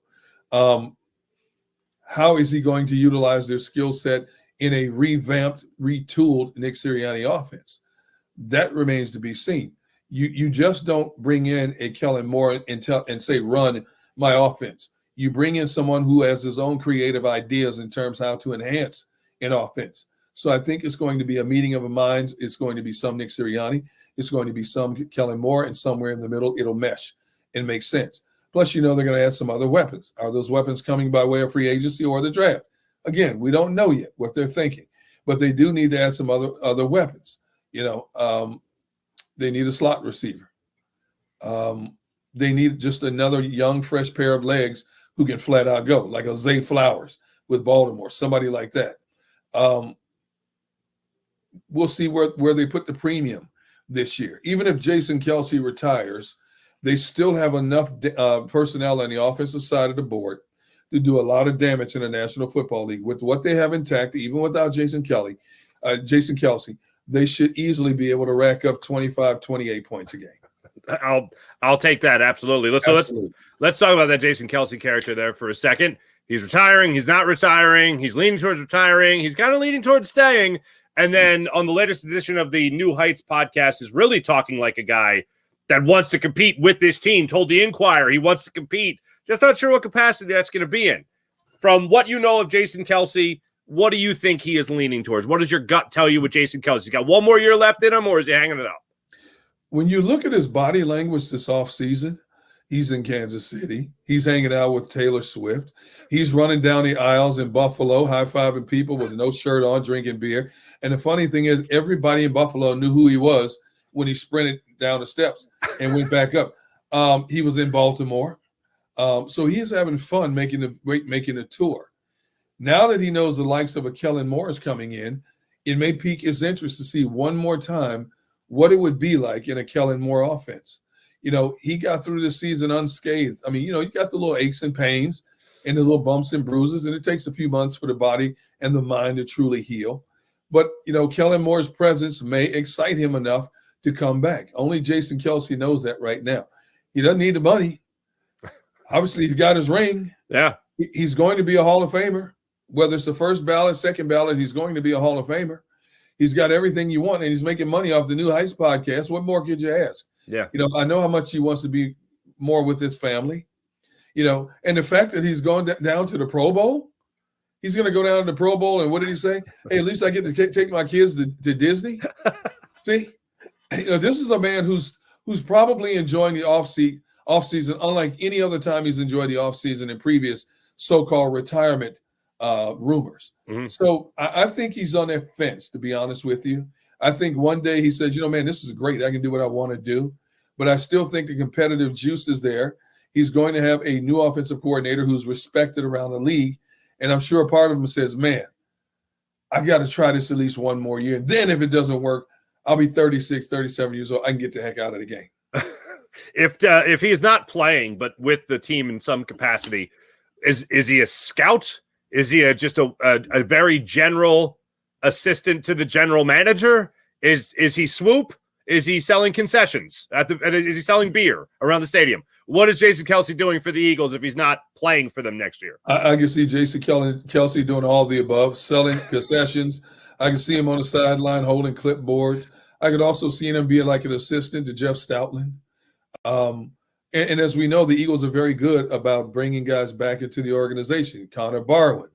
How is he going to utilize their skill set in a revamped, retooled Nick Sirianni offense? That remains to be seen. You just don't bring in a Kellen Moore and say, run my offense. You bring in someone who has his own creative ideas in terms of how to enhance an offense. So I think it's going to be a meeting of the minds. It's going to be some Nick Sirianni. It's going to be some Kellen Moore, and somewhere in the middle, it'll mesh and make sense. Plus, they're going to add some other weapons. Are those weapons coming by way of free agency or the draft? Again, we don't know yet what they're thinking, but they do need to add some other weapons. They need a slot receiver. They need just another young, fresh pair of legs who can flat out go, like a Zay Flowers with Baltimore, somebody like that. We'll see where they put the premium this year. Even if Jason Kelce retires, they still have enough personnel on the offensive side of the board to do a lot of damage in the National Football League. With what they have intact, even without Jason Kelce, they should easily be able to rack up 25, 28 points a game. I'll take that. Absolutely. Let's talk about that Jason Kelce character there for a second. He's retiring. He's not retiring. He's leaning towards retiring. He's kind of leaning towards staying. And then on the latest edition of the New Heights podcast is really talking like a guy that wants to compete with this team. Told the Inquirer he wants to compete. Just not sure what capacity that's going to be in. From what you know of Jason Kelce, what do you think he is leaning towards? What does your gut tell you with Jason Kelce? He's got one more year left in him, or is he hanging it up? When you look at his body language this offseason, he's in Kansas City. He's hanging out with Taylor Swift. He's running down the aisles in Buffalo, high-fiving people with no shirt on, drinking beer. And the funny thing is, everybody in Buffalo knew who he was when he sprinted down the steps and went back up. He was in Baltimore. So he is having fun making a tour. Now that he knows the likes of a Kellen Moore is coming in, it may pique his interest to see one more time what it would be like in a Kellen Moore offense. He got through the season unscathed. I mean, you got the little aches and pains and the little bumps and bruises, and it takes a few months for the body and the mind to truly heal. But, Kellen Moore's presence may excite him enough to come back. Only Jason Kelce knows that right now. He doesn't need the money. Obviously, he's got his ring. Yeah. He's going to be a Hall of Famer. Whether it's the first ballot, second ballot, he's going to be a Hall of Famer. He's got everything you want, and he's making money off the New Heights podcast. What more could you ask? Yeah. I know how much he wants to be more with his family, and the fact that he's going down to the Pro Bowl, he's going to go down to the Pro Bowl. And what did he say? Hey, at least I get to take my kids to Disney. See, this is a man who's probably enjoying the off season, unlike any other time he's enjoyed the off season in previous so-called retirement rumors. Mm-hmm. So I think he's on that fence, to be honest with you. I think one day he says, man, this is great. I can do what I want to do. But I still think the competitive juice is there. He's going to have a new offensive coordinator who's respected around the league. And I'm sure a part of him says, man, I got to try this at least one more year. Then if it doesn't work, I'll be 36, 37 years old. I can get the heck out of the game. If he's not playing, but with the team in some capacity, is he a scout? Is he just a very general assistant to the general manager? Is he swoop? Is he selling concessions is he selling beer around the stadium? What is Jason Kelce doing for the Eagles if he's not playing for them next year? I can see Jason Kelce doing all the above, selling concessions. I can see him on the sideline holding clipboards. I could also see him being like an assistant to Jeff Stoutland. And as we know, the Eagles are very good about bringing guys back into the organization. Connor Barwin,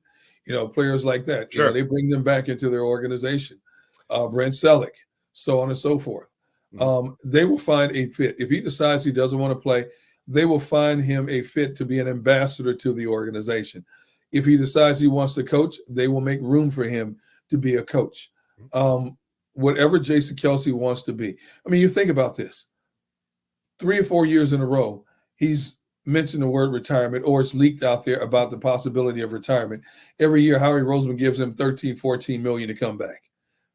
players like that. Sure. They bring them back into their organization. Brent Selleck, so on and so forth. They will find a fit. If he decides he doesn't want to play, they will find him a fit to be an ambassador to the organization. If he decides he wants to coach, they will make room for him to be a coach. Whatever Jason Kelce wants to be. I mean, you think about this. 3 or 4 years in a row, he's mentioned the word retirement, or it's leaked out there about the possibility of retirement. Every year, Howie Roseman gives him $13, $14 million to come back.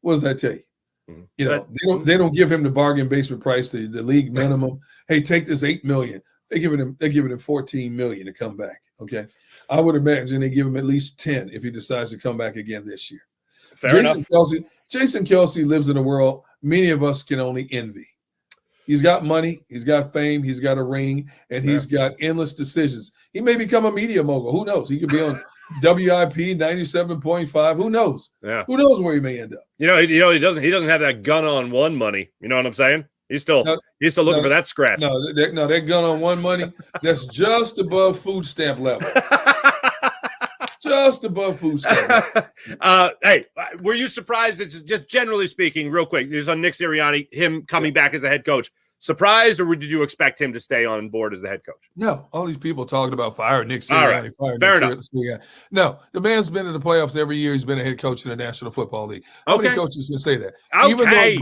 What does that tell you? Mm-hmm. They don't give him the bargain basement price, the league minimum. Hey, take this $8 million. They're giving him $14 million to come back. Okay. I would imagine they give him at least 10 if he decides to come back again this year. Fair enough. Jason Kelce lives in a world many of us can only envy. He's got money, he's got fame, he's got a ring, and he's got endless decisions. He may become a media mogul. Who knows? He could be on WIP 97.5. Who knows? Yeah. Who knows where he may end up? He doesn't have that gun on one money. You know what I'm saying? He's still looking for that scratch. No, that gun on one money, that's just above food stamp level. Just above food stamp level. Hey, were you surprised? It's just generally speaking, real quick. There's on Nick Sirianni, him coming back as a head coach. Surprised, or did you expect him to stay on board as the head coach? No, all these people talking about fire Nick Sirianni, Fair enough. No, the man's been in the playoffs every year. He's been a head coach in the National Football League. How many coaches can say that? Okay.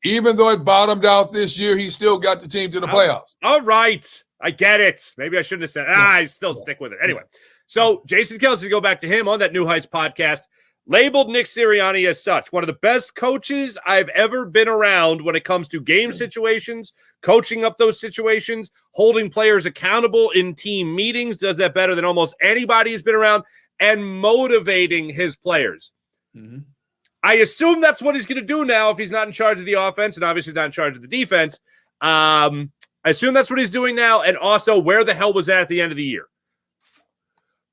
Even though it bottomed out this year, he still got the team to the playoffs. All right. I get it. Maybe I shouldn't have said I still stick with it. Anyway, so Jason Kelce, to go back to him on that New Heights podcast, labeled Nick Sirianni as such, one of the best coaches I've ever been around when it comes to game situations, coaching up those situations, holding players accountable in team meetings, does that better than almost anybody who's been around, and motivating his players. Mm-hmm. I assume that's what he's going to do now if he's not in charge of the offense, and obviously not in charge of the defense. I assume that's what he's doing now, and also where the hell was that at the end of the year?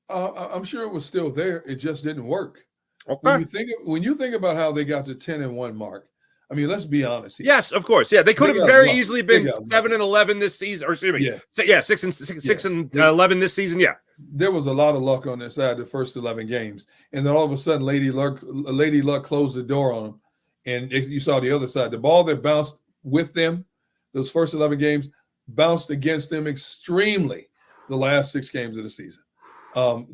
I'm sure it was still there. It just didn't work. Okay. When you think about how they got to 10-1 mark, I mean, let's be honest here. Yes, of course. Yeah, they could have very easily been 7-11 this season, or excuse me, 6-11 this season. Yeah, there was a lot of luck on their side the first 11 games, and then all of a sudden, Lady Luck closed the door on them, and you saw the other side. The ball that bounced with them, those first 11 games, bounced against them extremely the last 6 games of the season.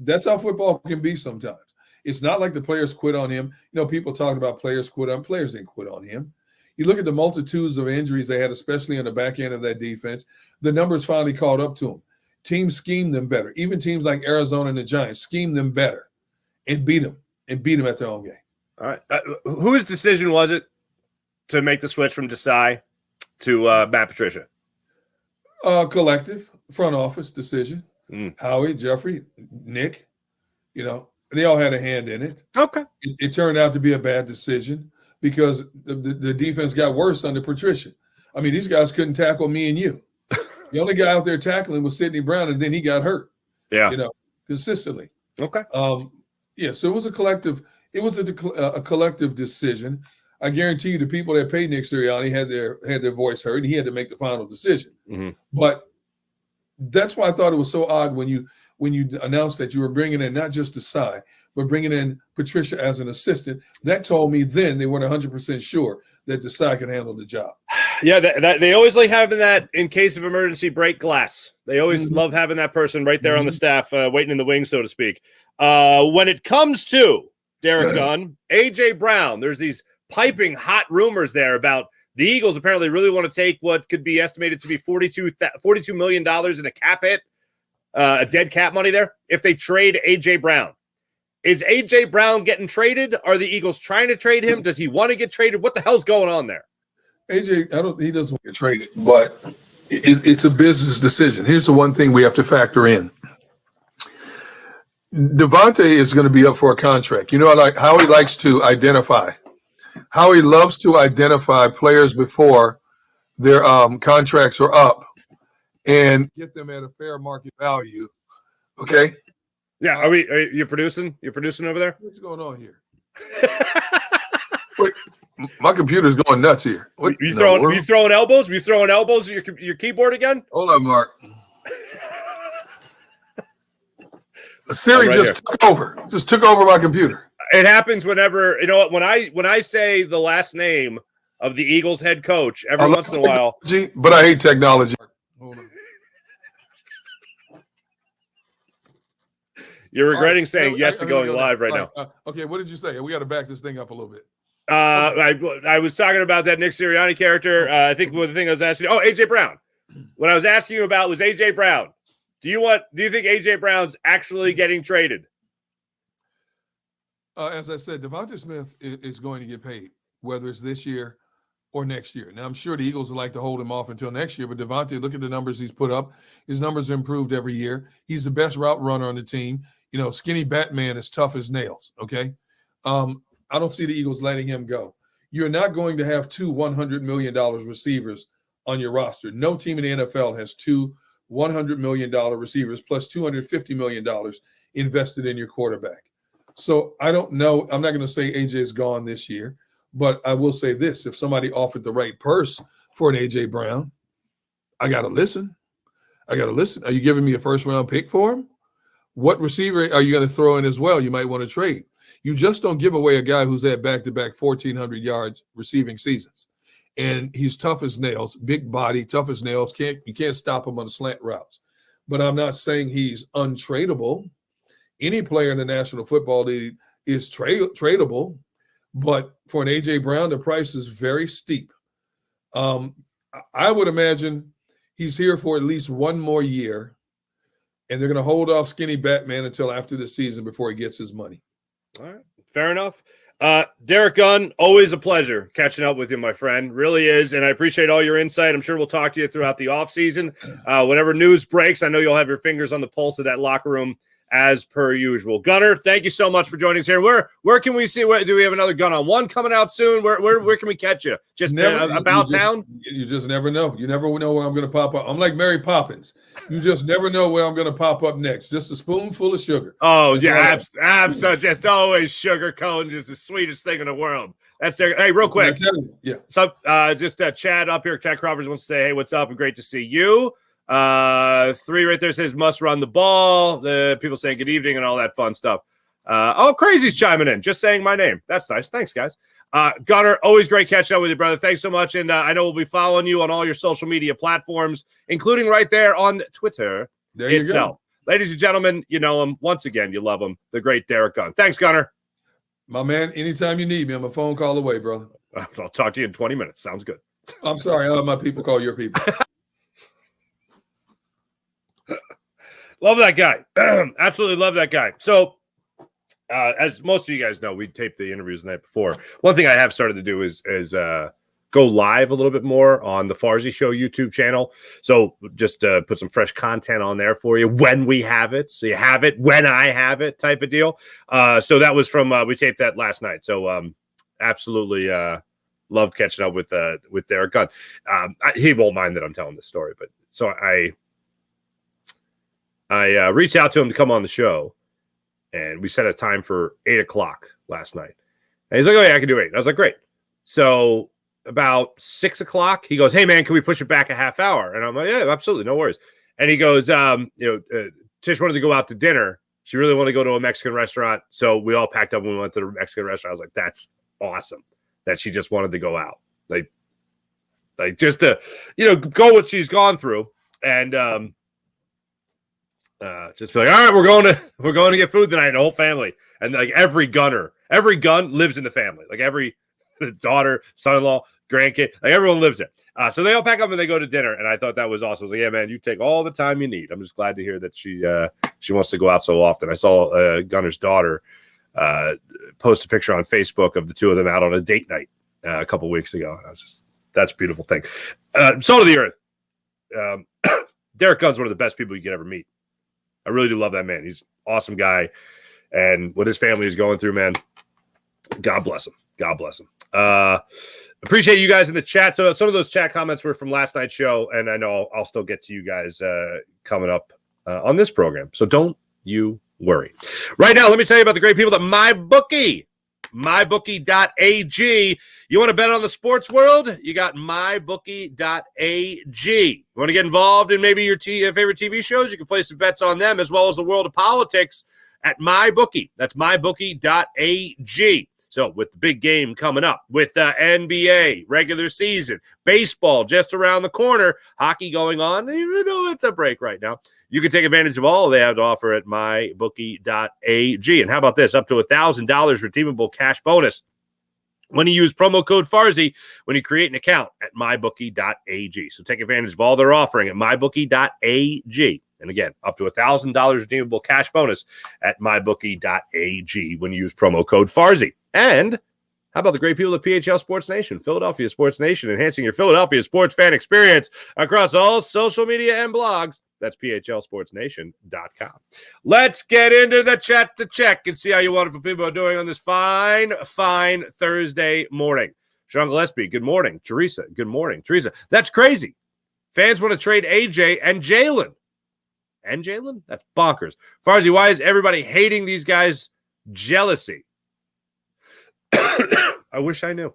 That's how football can be sometimes. It's not like the players quit on him. You know, people talking about players quit on. Players didn't quit on him. You look at the multitudes of injuries they had, especially on the back end of that defense. The numbers finally caught up to him. Teams schemed them better. Even teams like Arizona and the Giants schemed them better and beat them at their own game. All right. Whose decision was it to make the switch from Desai to Matt Patricia? Collective front office decision. Howie, Jeffrey, Nick, you know, they all had a hand in it. Okay. It turned out to be a bad decision because the defense got worse under Patricia. I mean, these guys couldn't tackle me and you. The only guy out there tackling was Sidney Brown, and then he got hurt. Yeah. You know, consistently. Okay. So it was a collective. It was a collective decision. I guarantee you, the people that paid Nick Sirianni had their voice heard, and he had to make the final decision. Mm-hmm. But that's why I thought it was so odd when you announced that you were bringing in not just Desai, but bringing in Patricia as an assistant. That told me then they weren't 100% sure that Desai could handle the job. Yeah, they always like having that in case of emergency break glass. They always love having that person right there on the staff, waiting in the wings, so to speak. When it comes to Derrick Gunn, A.J. Brown, there's these piping hot rumors there about the Eagles apparently really want to take what could be estimated to be $42 million in a cap hit, a dead cap money there, if they trade A.J. Brown. Is A.J. Brown getting traded? Are the Eagles trying to trade him? Does he want to get traded? What the hell's going on there? A.J., he doesn't want to get traded, but it's a business decision. Here's the one thing we have to factor in. Devontae is going to be up for a contract. You know, like how he likes to identify. How he loves to identify players before their contracts are up and get them at a fair market value. Okay. Yeah. Are you producing? You're producing over there? What's going on here? Wait, my computer's going nuts here. You throwing elbows? Were you throwing elbows at your keyboard again? Hold on, Mark. Siri took over. Just took over my computer. It happens whenever, you know what, when I say the last name of the Eagles head coach every once in a while. But I hate technology. Hold on. You're regretting saying yes to going live right now. Okay, what did you say? We got to back this thing up a little bit. I was talking about that Nick Sirianni character. I think the thing I was asking. Oh, A.J. Brown. What I was asking you about was A.J. Brown. Do you think A.J. Brown's actually getting traded? As I said, Devonta Smith is going to get paid, whether it's this year or next year. Now, I'm sure the Eagles would like to hold him off until next year, but Devontae, look at the numbers he's put up. His numbers improved every year. He's the best route runner on the team. You know, skinny Batman is tough as nails, okay? I don't see the Eagles letting him go. You're not going to have two $100 million receivers on your roster. No team in the NFL has two $100 million receivers plus $250 million invested in your quarterback. So I don't know. I'm not going to say AJ is gone this year, but I will say this. If somebody offered the right purse for an AJ Brown, I got to listen. Are you giving me a first-round pick for him? What receiver are you going to throw in as well? You might want to trade. You just don't give away a guy who's had back-to-back 1,400 yards receiving seasons. And he's tough as nails, big body, tough as nails. You can't stop him on slant routes. But I'm not saying he's untradeable. Any player in the National Football League is tradable. But for an A.J. Brown, the price is very steep. I would imagine he's here for at least one more year, and they're going to hold off skinny Batman until after the season before he gets his money. All right, fair enough. Derrick Gunn, always a pleasure catching up with you, my friend. Really is, and I appreciate all your insight. I'm sure we'll talk to you throughout the offseason. Whenever news breaks, I know you'll have your fingers on the pulse of that locker room as per usual. Gunner, thank you so much for joining us here. Where can we see? Do we have another Gun on One coming out soon? Where can we catch you? Just about town? You just never know. You never know where I'm going to pop up. I'm like Mary Poppins. You just never know where I'm going to pop up next. Just a spoonful of sugar. Oh, yeah. Abs just always sugar cone, just the sweetest thing in the world. That's there. Hey, real quick. Yeah. So, just Chad up here. Chad Crawford wants to say, hey, what's up? And great to see you. 3 right there says must run the ball. The people saying good evening and all that fun stuff. Crazy's chiming in, just saying my name. That's nice. Thanks, guys. Gunner, always great catching up with you, brother. Thanks so much. And I know we'll be following you on all your social media platforms, including right there on Twitter itself. Ladies and gentlemen, you know him. Once again, you love him. The great Derrick Gunn. Thanks, Gunner. My man, anytime you need me, I'm a phone call away, brother. I'll talk to you in 20 minutes. Sounds good. I'm sorry. I'll have my people call your people. Love that guy. Absolutely love that guy. So, as most of you guys know, we taped the interviews the night before. One thing I have started to do is go live a little bit more on the Farzy Show YouTube channel. So just put some fresh content on there for you when we have it. So you have it when I have it type of deal. So that was from we taped that last night. So absolutely loved catching up with Derrick Gunn. He won't mind that I'm telling this story, but so I reached out to him to come on the show, and we set a time for 8:00 last night. And he's like, oh, yeah, I can do 8. I was like, great. So about 6:00, he goes, hey, man, can we push it back a half hour? And I'm like, yeah, absolutely. No worries. And he goes, Tish wanted to go out to dinner. She really wanted to go to a Mexican restaurant. So we all packed up and we went to the Mexican restaurant. I was like, that's awesome that she just wanted to go out. Like just to, go what she's gone through. And, just be like, all right, we're going to get food tonight, the whole family. And like every Gun lives in the family. Like every daughter, son-in-law, grandkid, like everyone lives there. So they all pack up and they go to dinner. And I thought that was awesome. I was like, yeah, man, you take all the time you need. I'm just glad to hear that she wants to go out so often. I saw Gunner's daughter post a picture on Facebook of the two of them out on a date night a couple weeks ago. That's a beautiful thing. Salt of the earth. Derrick Gunn's one of the best people you could ever meet. I really do love that man. He's an awesome guy. And what his family is going through, man, God bless him. God bless him. Appreciate you guys in the chat. So some of those chat comments were from last night's show, and I know I'll still get to you guys coming up on this program. So don't you worry. Right now, let me tell you about the great people at MyBookie.ag. You want to bet on the sports world? You got MyBookie.ag. You want to get involved in maybe your favorite TV shows? You can place some bets on them as well as the world of politics at MyBookie. That's MyBookie.ag. So with the big game coming up, with the NBA regular season, baseball just around the corner, hockey going on, even though it's a break right now, you can take advantage of all they have to offer at MyBookie.ag. And how about this? Up to $1,000 redeemable cash bonus when you use promo code Farzy when you create an account at MyBookie.ag. So take advantage of all they're offering at MyBookie.ag. And again, up to $1,000 redeemable cash bonus at MyBookie.ag when you use promo code Farzy. And How about the great people at PHL Sports Nation, Philadelphia Sports Nation, enhancing your Philadelphia sports fan experience across all social media and blogs. That's phlsportsnation.com. Let's get into the chat to check and see how you wonderful people are doing on this fine Thursday morning. Sean Gillespie, good morning. Teresa, good morning. Teresa, that's crazy. Fans want to trade AJ and Jalen. And Jalen? That's bonkers. Farzi, why is everybody hating these guys? Jealousy. I wish I knew.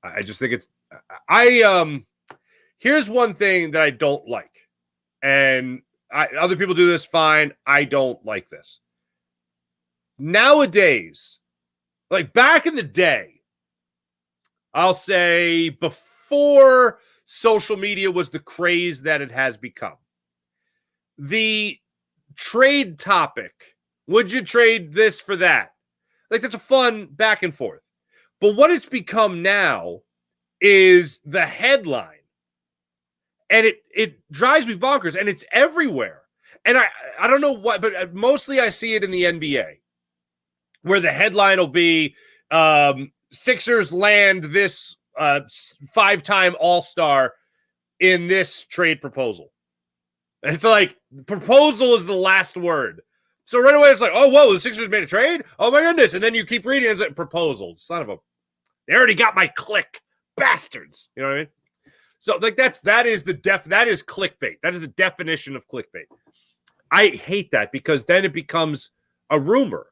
I just think it's here's one thing that I don't like. And other people do this fine. I don't like this. Nowadays, like back in the day, I'll say before social media was the craze that it has become, the trade topic, would you trade this for that? Like, that's a fun back and forth. But what it's become now is the headline. And it drives me bonkers, and it's everywhere. And I don't know what, but mostly I see it in the NBA, where the headline will be Sixers land this 5-time All-Star in this trade proposal. And it's like, proposal is the last word. So right away, it's like, oh, whoa, the Sixers made a trade? Oh, my goodness. And then you keep reading, it's like, proposal. Son of a... They already got my click. Bastards. You know what I mean? So, like, that is clickbait. That is the definition of clickbait. I hate that because then it becomes a rumor.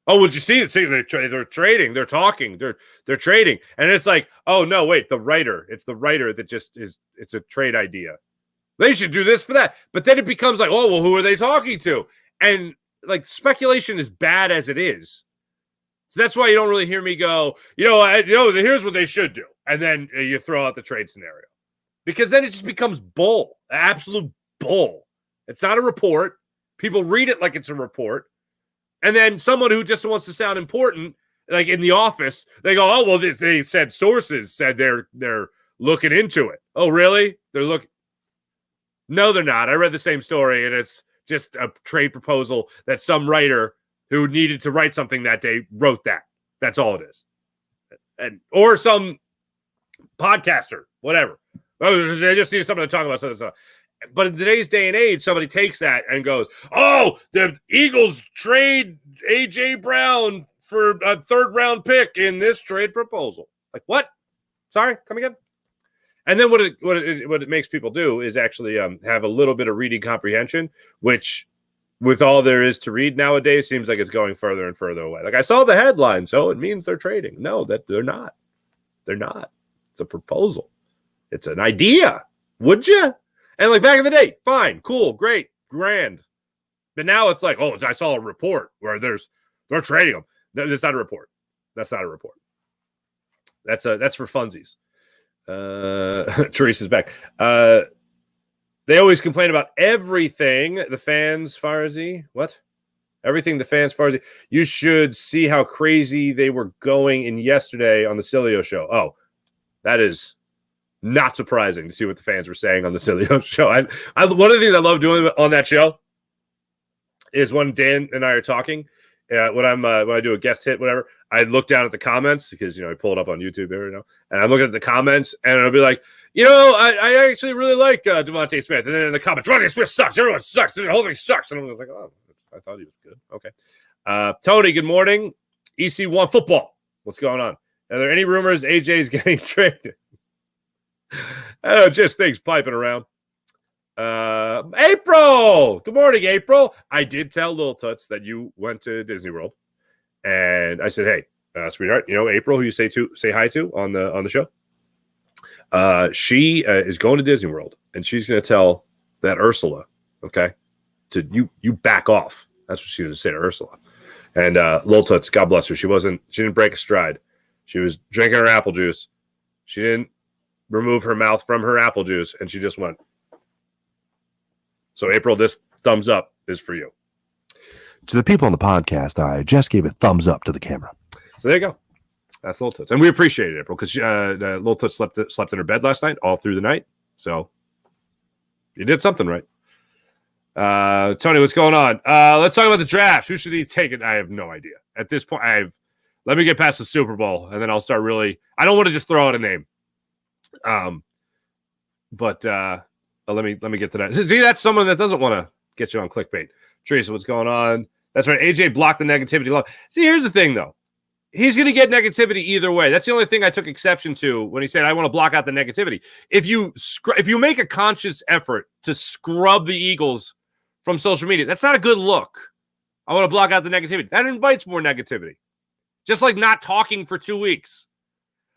Oh, would you see it? See, they're trading. They're talking. They're trading. And it's like, oh, no, wait, the writer. It's the writer that just is, it's a trade idea. They should do this for that. But then it becomes like, oh, well, who are they talking to? And like speculation is bad as it is. So that's why you don't really hear me go, here's what they should do. And then you throw out the trade scenario. Because then it just becomes bull, absolute bull. It's not a report. People read it like it's a report. And then someone who just wants to sound important, like in the office, they go, oh, well, they said sources said they're looking into it. Oh, really? They're looking. No, they're not. I read the same story, and it's just a trade proposal that some writer who needed to write something that day wrote that. That's all it is. Or some podcaster, whatever. Oh, they just needed something to talk about something. But in today's day and age, somebody takes that and goes, oh, the Eagles trade A.J. Brown for a 3rd-round pick in this trade proposal. Like, what? Sorry, come again? And then what it makes people do is actually have a little bit of reading comprehension, which with all there is to read nowadays seems like it's going further and further away. Like, I saw the headline, so it means they're trading. No, that they're not. They're not. It's a proposal. It's an idea. Would you? And like back in the day, fine, cool, great, grand. But now it's like, oh, I saw a report where they're trading them. No, that's not a report. That's not a report. That's for funsies. Teresa's back. They always complain about everything. The fans, Farzi. What? Everything the fans, Farzi. You should see how crazy they were going in yesterday on the Cilio show. Oh, that is not surprising to see what the fans were saying on the Cilio show. One of the things I love doing on that show is when Dan and I are talking, when I do a guest hit, whatever, I look down at the comments because, I pull it up on YouTube every now, and I'm looking at the comments, and it'll be like, I actually really like Devontae Smith. And then in the comments, Devontae Smith sucks. Everyone sucks. The whole thing sucks. And I was like, oh, I thought he was good. Okay. Tony, good morning. EC1 football. What's going on? Are there any rumors AJ's getting traded? I don't know, just things piping around. April! Good morning, April. I did tell Lil Toots that you went to Disney World. And I said, hey, sweetheart, April, who you say hi to on the show? She is going to Disney World, and she's going to tell that Ursula, okay, to you back off. That's what she was going to say to Ursula. And Lil Toots, God bless her, she didn't break a stride. She was drinking her apple juice. She didn't remove her mouth from her apple juice, and she just went. So, April, this thumbs up is for you. To the people on the podcast, I just gave a thumbs up to the camera. So there you go. That's Lil Toots. And we appreciate it, April, because Lil Toots slept in her bed last night, all through the night. So you did something right. Tony, what's going on? Let's talk about the draft. Who should he take it? I have no idea. At this point, Let me get past the Super Bowl, and then I'll start really. I don't want to just throw out a name. But let me get to that. See, that's someone that doesn't want to get you on clickbait. Teresa, what's going on? That's right. AJ blocked the negativity. See, here's the thing, though. He's going to get negativity either way. That's the only thing I took exception to when he said, I want to block out the negativity. If you make a conscious effort to scrub the Eagles from social media, that's not a good look. I want to block out the negativity. That invites more negativity. Just like not talking for 2 weeks.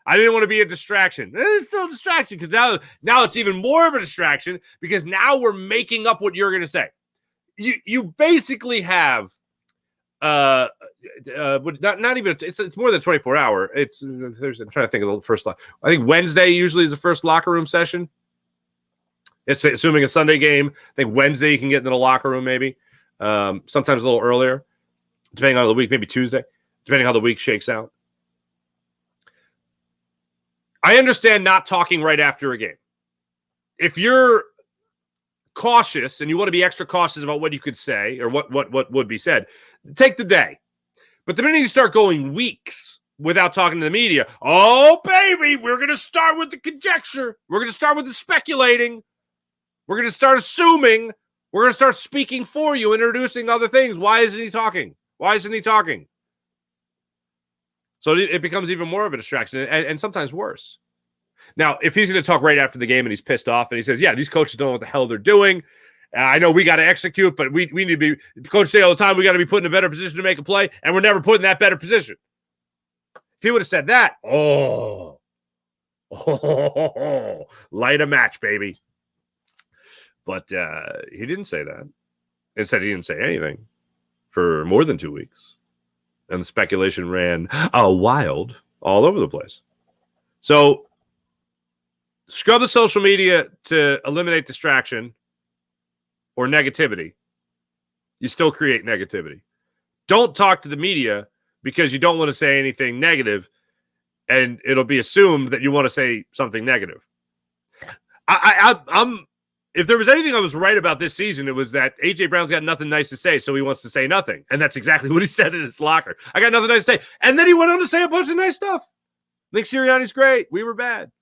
I didn't want to be a distraction. It's still a distraction because now it's even more of a distraction because now we're making up what you're going to say. You basically have not even it's more than 24 hour. I'm trying to think of the first lock. I think Wednesday usually is the first locker room session. It's assuming a Sunday game. I think Wednesday you can get into the locker room maybe. Sometimes a little earlier, depending on the week, maybe Tuesday, depending how the week shakes out. I understand not talking right after a game. If you're cautious and you want to be extra cautious about what you could say or what would be said, take the day. But the minute you start going weeks without talking to the media, oh, baby, we're going to start with the conjecture. We're going to start with the speculating. We're going to start assuming. We're going to start speaking for you, introducing other things. Why isn't he talking? Why isn't he talking? So it becomes even more of a distraction and sometimes worse. Now, if he's going to talk right after the game and he's pissed off and he says, yeah, these coaches don't know what the hell they're doing. I know we got to execute, but we need to be – coaches say all the time we got to be put in a better position to make a play, and we're never put in that better position. If he would have said that, light a match, baby. But he didn't say that. Instead, he didn't say anything for more than 2 weeks. And the speculation ran wild all over the place. So scrub the social media to eliminate distraction or negativity. You still create negativity. Don't talk to the media because you don't want to say anything negative, and it'll be assumed that you want to say something negative. I'm if there was anything I was right about this season, it was that A.J. Brown's got nothing nice to say, so he wants to say nothing. And that's exactly what he said in his locker. I got nothing nice to say. And then he went on to say a bunch of nice stuff. Nick Sirianni's great. We were bad.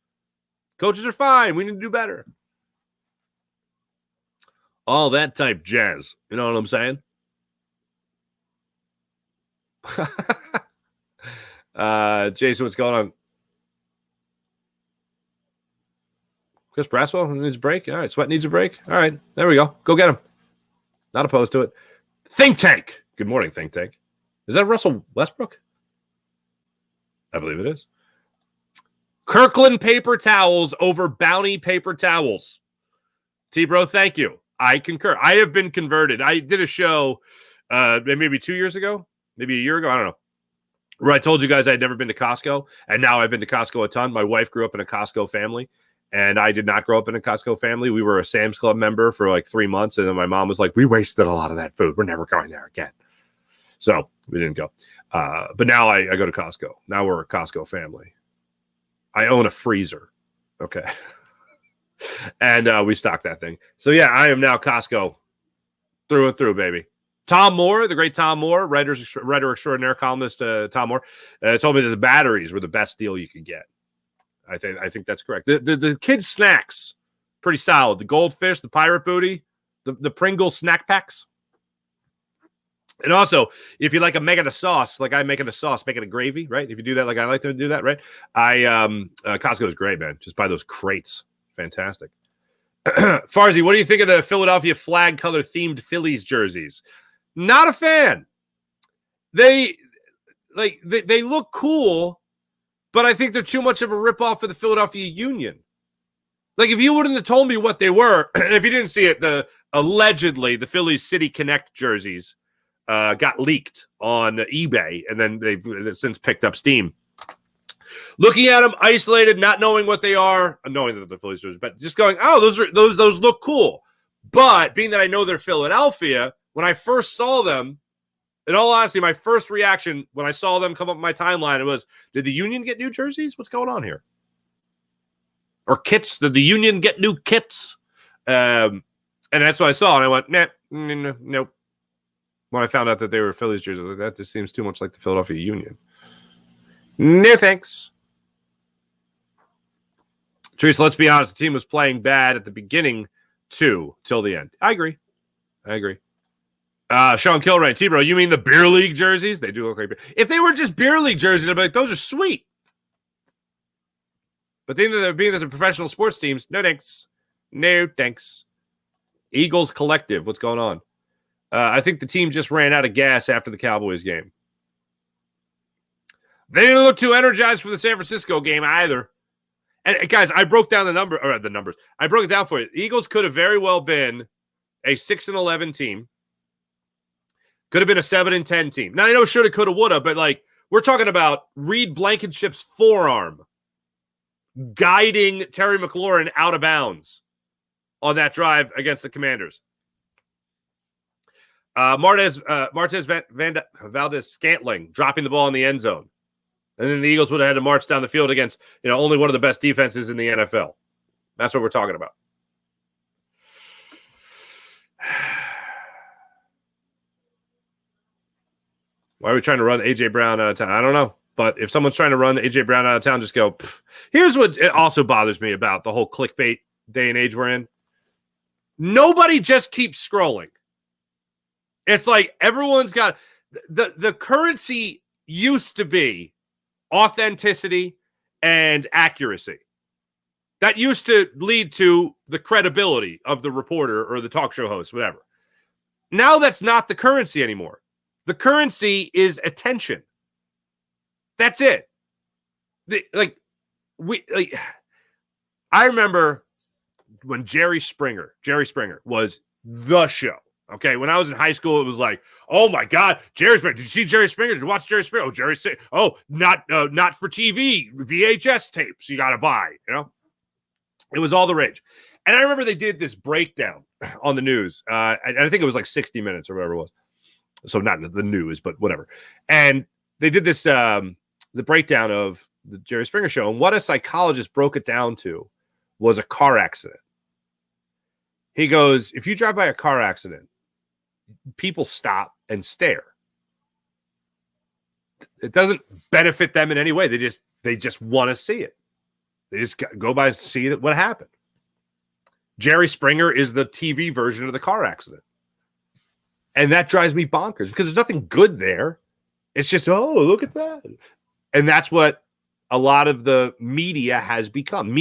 Coaches are fine. We need to do better. All that type jazz. You know what I'm saying? Jason, what's going on? Chris Braswell needs a break. All right. Sweat needs a break. All right. There we go. Go get him. Not opposed to it. Think Tank. Good morning, Think Tank. Is that Russell Westbrook? I believe it is. Kirkland paper towels over Bounty paper towels. T-Bro, thank you. I concur. I have been converted. I did a show maybe 2 years ago, maybe a year ago. I don't know. Where I told you guys I had never been to Costco, and now I've been to Costco a ton. My wife grew up in a Costco family. And I did not grow up in a Costco family. We were a Sam's Club member for like 3 months. And then my mom was like, we wasted a lot of that food. We're never going there again. So we didn't go. But now I go to Costco. Now we're a Costco family. I own a freezer. Okay. And we stock that thing. So yeah, I am now Costco through and through, baby. Tom Moore, the great Tom Moore, writer extraordinaire, columnist Tom Moore, told me that the batteries were the best deal you could get. I think that's correct. The kids' snacks, pretty solid. The goldfish, the pirate booty, the Pringles snack packs. And also, if you like a making a sauce, like I'm making a sauce, making a gravy, right? If you do that, like I like to do that, right? Costco is great, man. Just buy those crates. Fantastic. Farzi, what do you think of the Philadelphia flag color themed Phillies jerseys? Not a fan. They look cool. But I think they're too much of a ripoff of the Philadelphia Union. Like, if you wouldn't have told me what they were, and if you didn't see it, allegedly the Phillies City Connect jerseys got leaked on eBay, and then they've since picked up steam. Looking at them isolated, not knowing what they are, knowing that the Phillies jerseys, but just going, oh, those look cool. But being that I know they're Philadelphia, when I first saw them, in all honesty, my first reaction when I saw them come up my timeline, it was, did the Union get new jerseys? What's going on here? Or kits? Did the Union get new kits? And that's what I saw. And I went, nope. When I found out that they were Phillies jerseys, that just seems too much like the Philadelphia Union. No thanks. Teresa, let's be honest. The team was playing bad at the beginning, too, till the end. I agree. Sean Kilrain, T-Bro, you mean the beer league jerseys? They do look like beer. If they were just beer league jerseys, I'd be like, those are sweet. But being that they're professional sports teams, no thanks. No thanks. Eagles Collective, what's going on? I think the team just ran out of gas after the Cowboys game. They didn't look too energized for the San Francisco game either. And guys, I broke down the numbers. I broke it down for you. The Eagles could have very well been a 6-11 team. Could have been a 7-10 team. Now I know shoulda, coulda, woulda, but like we're talking about Reed Blankenship's forearm guiding Terry McLaurin out of bounds on that drive against the Commanders. Martez Valdez-Scantling dropping the ball in the end zone. And then the Eagles would have had to march down the field against, only one of the best defenses in the NFL. That's what we're talking about. Why are we trying to run A.J. Brown out of town? I don't know. But if someone's trying to run A.J. Brown out of town, just go, pff. Here's what it also bothers me about the whole clickbait day and age we're in. Nobody just keeps scrolling. It's like everyone's got the currency used to be authenticity and accuracy. That used to lead to the credibility of the reporter or the talk show host, whatever. Now that's not the currency anymore. The currency is attention. That's it. I remember when Jerry Springer was the show. Okay, when I was in high school, it was like, oh my God, Jerry Springer. Did you see Jerry Springer? Did you watch Jerry Springer? Oh, Jerry Springer. Oh, not for TV, VHS tapes you got to buy. It was all the rage. And I remember they did this breakdown on the news. I think it was like 60 Minutes or whatever it was. So not the news, but whatever. And they did this, the breakdown of the Jerry Springer show. And what a psychologist broke it down to was a car accident. He goes, if you drive by a car accident, people stop and stare. It doesn't benefit them in any way. They just want to see it. They just go by and see what happened. Jerry Springer is the TV version of the car accident. And that drives me bonkers because there's nothing good there. It's just, oh, look at that. And that's what a lot of the media has become.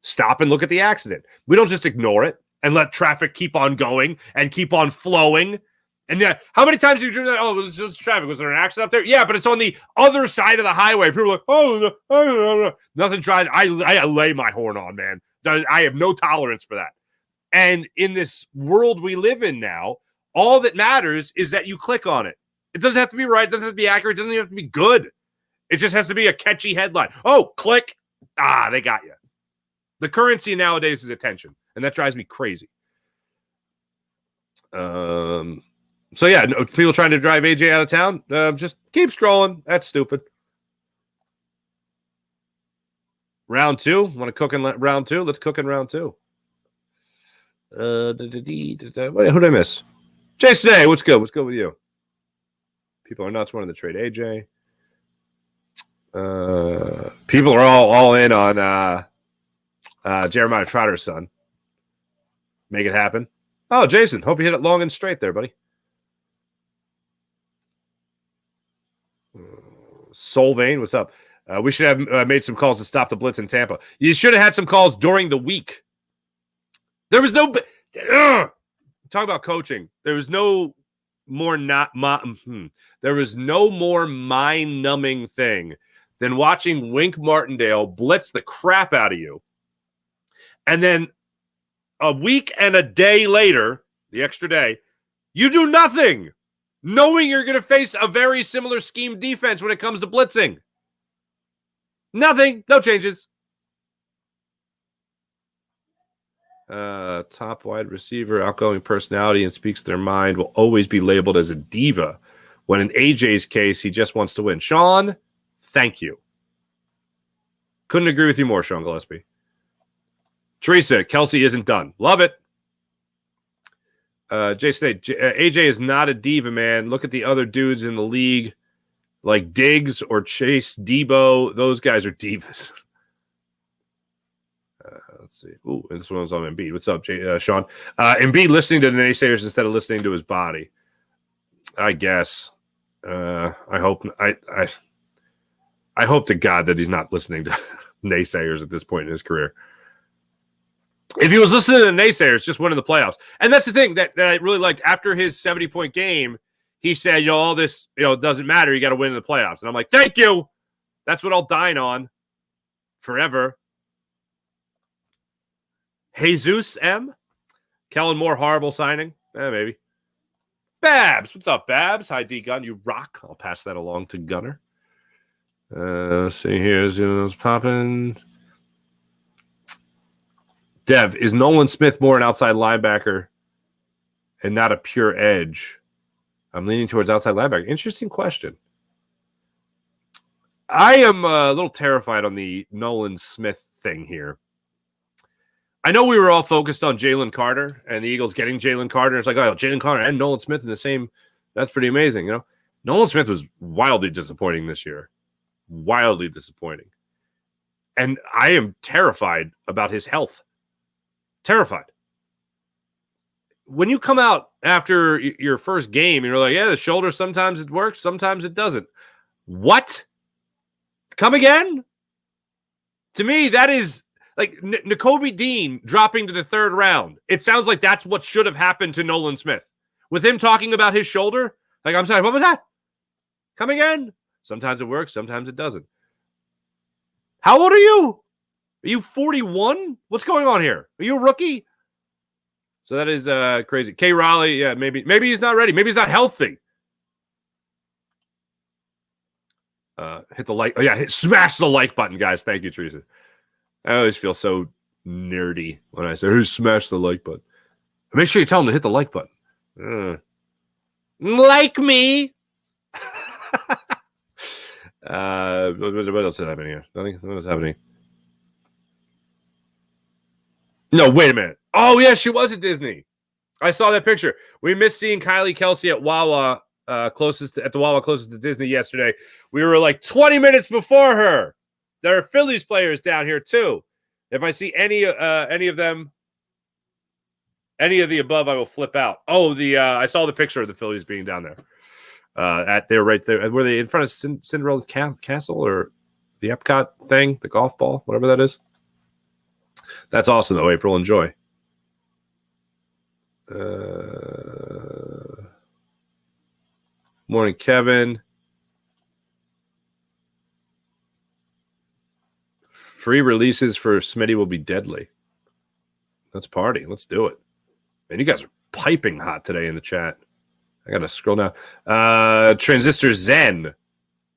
Stop and look at the accident. We don't just ignore it and let traffic keep on going and keep on flowing. And yeah, how many times have you driven that? Oh, it's traffic. Was there an accident up there? Yeah, but it's on the other side of the highway. People are like, oh, no. Nothing drives. I lay my horn on, man. I have no tolerance for that. And in this world we live in now, all that matters is that you click on it. It doesn't have to be right. It doesn't have to be accurate. It doesn't even have to be good. It just has to be a catchy headline. Oh, click. They got you. The currency nowadays is attention, and that drives me crazy. So yeah, people trying to drive AJ out of town, just keep scrolling. That's stupid. Round 2. Want to cook in round 2? Let's cook in round 2. Who did I miss? Jason A, what's good? What's good with you? People are nuts wanting to trade AJ. People are all in on Jeremiah Trotter's son. Make it happen. Oh, Jason, hope you hit it long and straight there, buddy. Soul Vein, what's up? We should have made some calls to stop the blitz in Tampa. You should have had some calls during the week. There was no talk about coaching. There was no more there was no more mind-numbing thing than watching Wink Martindale blitz the crap out of you. And then a week and a day later, the extra day, you do nothing, knowing you're going to face a very similar scheme defense when it comes to blitzing. Nothing. No changes. Top wide receiver, outgoing personality, and speaks their mind will always be labeled as a diva. When in AJ's case, he just wants to win. Sean, thank you. Couldn't agree with you more, Sean Gillespie. Teresa, Kelce isn't done. Love it. Jason, AJ is not a diva, man. Look at the other dudes in the league. like Diggs or Chase Debo. Those guys are divas. Let's see. Ooh, this one's on Embiid. What's up, Sean? Embiid listening to the naysayers instead of listening to his body. I guess. I hope. I hope to God that he's not listening to naysayers at this point in his career. If he was listening to the naysayers, just winning the playoffs. And that's the thing that I really liked. After his 70-point game, he said, all this, doesn't matter. You got to win in the playoffs. And I'm like, thank you. That's what I'll dine on forever. Jesus M. Kellen Moore, horrible signing. Maybe. Babs. What's up, Babs? Hi, D Gun. You rock. I'll pass that along to Gunner. Let's see here. It's popping. Dev, is Nolan Smith more an outside linebacker and not a pure edge? I'm leaning towards outside linebacker. Interesting question. I am a little terrified on the Nolan Smith thing here. I know we were all focused on Jalen Carter and the Eagles getting Jalen Carter. It's like, oh, Jalen Carter and Nolan Smith in the same. That's pretty amazing. Nolan Smith was wildly disappointing this year. Wildly disappointing. And I am terrified about his health. Terrified. When you come out after your first game and you're like, yeah, the shoulder, sometimes it works, sometimes it doesn't. What? Come again? To me, that is like Nakobe Dean dropping to the third round. It sounds like that's what should have happened to Nolan Smith. With him talking about his shoulder, like, I'm sorry, what was that? Come again? Sometimes it works, sometimes it doesn't. How old are you? Are you 41? What's going on here? Are you a rookie? So that is crazy. K. Raleigh, yeah, maybe he's not ready. Maybe he's not healthy. Hit the like. Oh, yeah, smash the like button, guys. Thank you, Teresa. I always feel so nerdy when I say, hey, smash the like button. Make sure you tell them to hit the like button. Like me. What else is happening here? Nothing. What is happening? No, wait a minute. Oh, yeah, she was at Disney. I saw that picture. We missed seeing Kylie Kelce at Wawa, closest to Disney yesterday. We were like 20 minutes before her. There are Phillies players down here too. If I see any of them, any of the above, I will flip out. Oh, I saw the picture of the Phillies being down there. They were right there. Were they in front of Cinderella's castle or the Epcot thing, the golf ball, whatever that is? That's awesome, though, April. Enjoy. Morning, Kevin. Free releases for Smitty will be deadly. Let's party. Let's do it. Man, you guys are piping hot today in the chat. I got to scroll down. Transistor Zen.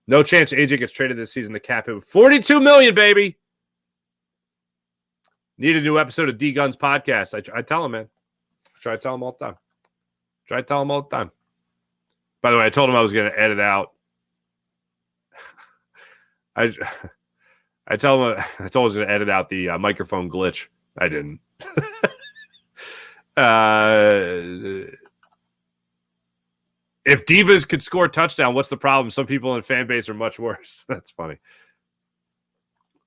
No chance AJ gets traded this season. The cap hit $42 million, baby. Need a new episode of D Guns podcast. I tell him, man. I try to tell him all the time. By the way, I told him I was going to edit out. I told him I was going to edit out the microphone glitch. I didn't. If divas could score a touchdown, what's the problem? Some people in the fan base are much worse. That's funny.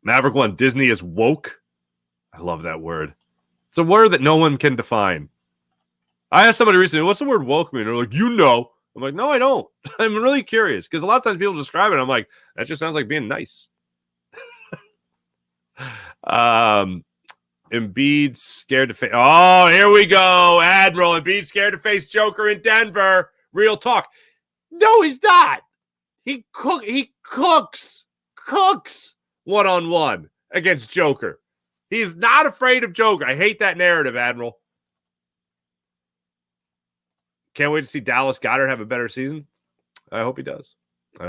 Maverick 1, Disney is woke. I love that word. It's a word that no one can define. I asked somebody recently, what's the word woke mean? They're like, I'm like, no, I don't. I'm really curious because a lot of times people describe it. I'm like, that just sounds like being nice. Embiid scared to face. Oh, here we go. Admiral Embiid scared to face Joker in Denver. Real talk. No, he's not. He cooks one-on-one against Joker. He's not afraid of Joker. I hate that narrative, Admiral. Can't wait to see Dallas Goedert have a better season. I hope he does. I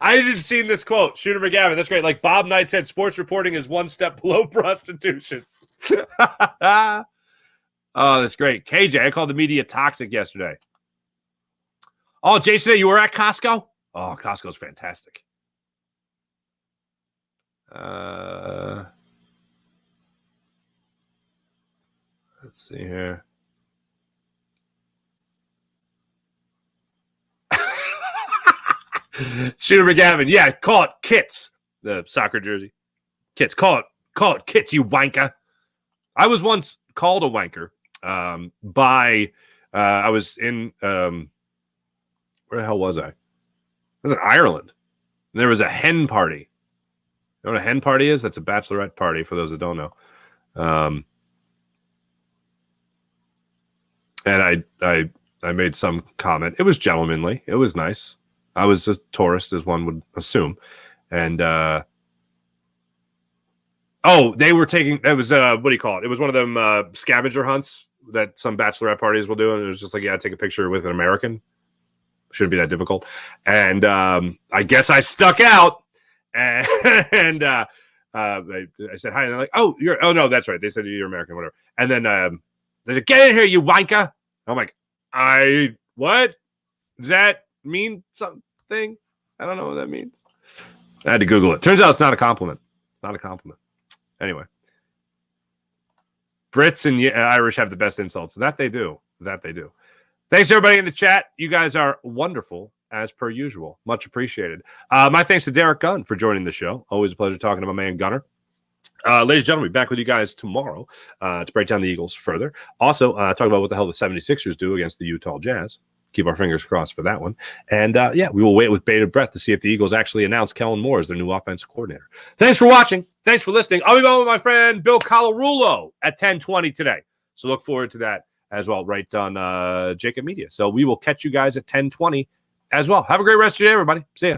hadn't seen this quote. Shooter McGavin. That's great. Like Bob Knight said, sports reporting is one step below prostitution. Oh, that's great. KJ, I called the media toxic yesterday. Oh, Jason, you were at Costco? Oh, Costco's fantastic. Let's see here. Shooter McGavin. Yeah, call it Kits. The soccer jersey. Kits. Call it Kits, you wanker. I was once called a wanker by I was in where the hell was I? I was in Ireland. And there was a hen party. You know what a hen party is? That's a bachelorette party for those that don't know. And I made some comment. It was gentlemanly. It was nice. I was a tourist, as one would assume. And they were taking, it was what do you call it? It was one of them scavenger hunts that some bachelorette parties will do. And it was just like, yeah, take a picture with an American. Shouldn't be that difficult. And I guess I stuck out. And I said hi. And they're like, oh no, that's right. They said you're American, whatever. And then they said, get in here, you wanker. I'm like, what? Does that mean something? I don't know what that means. I had to Google it. Turns out it's not a compliment. It's not a compliment. Anyway. Brits and Irish have the best insults. That they do. Thanks, everybody in the chat. You guys are wonderful, as per usual. Much appreciated. My thanks to Derrick Gunn for joining the show. Always a pleasure talking to my man Gunner. Ladies and gentlemen, back with you guys tomorrow to break down the Eagles further. Also, talk about what the hell the 76ers do against the Utah Jazz. Keep our fingers crossed for that one. And, we will wait with bated breath to see if the Eagles actually announce Kellen Moore as their new offensive coordinator. Thanks for watching. Thanks for listening. I'll be on with my friend Bill Colarulo at 10:20 today. So look forward to that as well, right on Jacob Media. So we will catch you guys at 10:20 as well. Have a great rest of your day, everybody. See ya.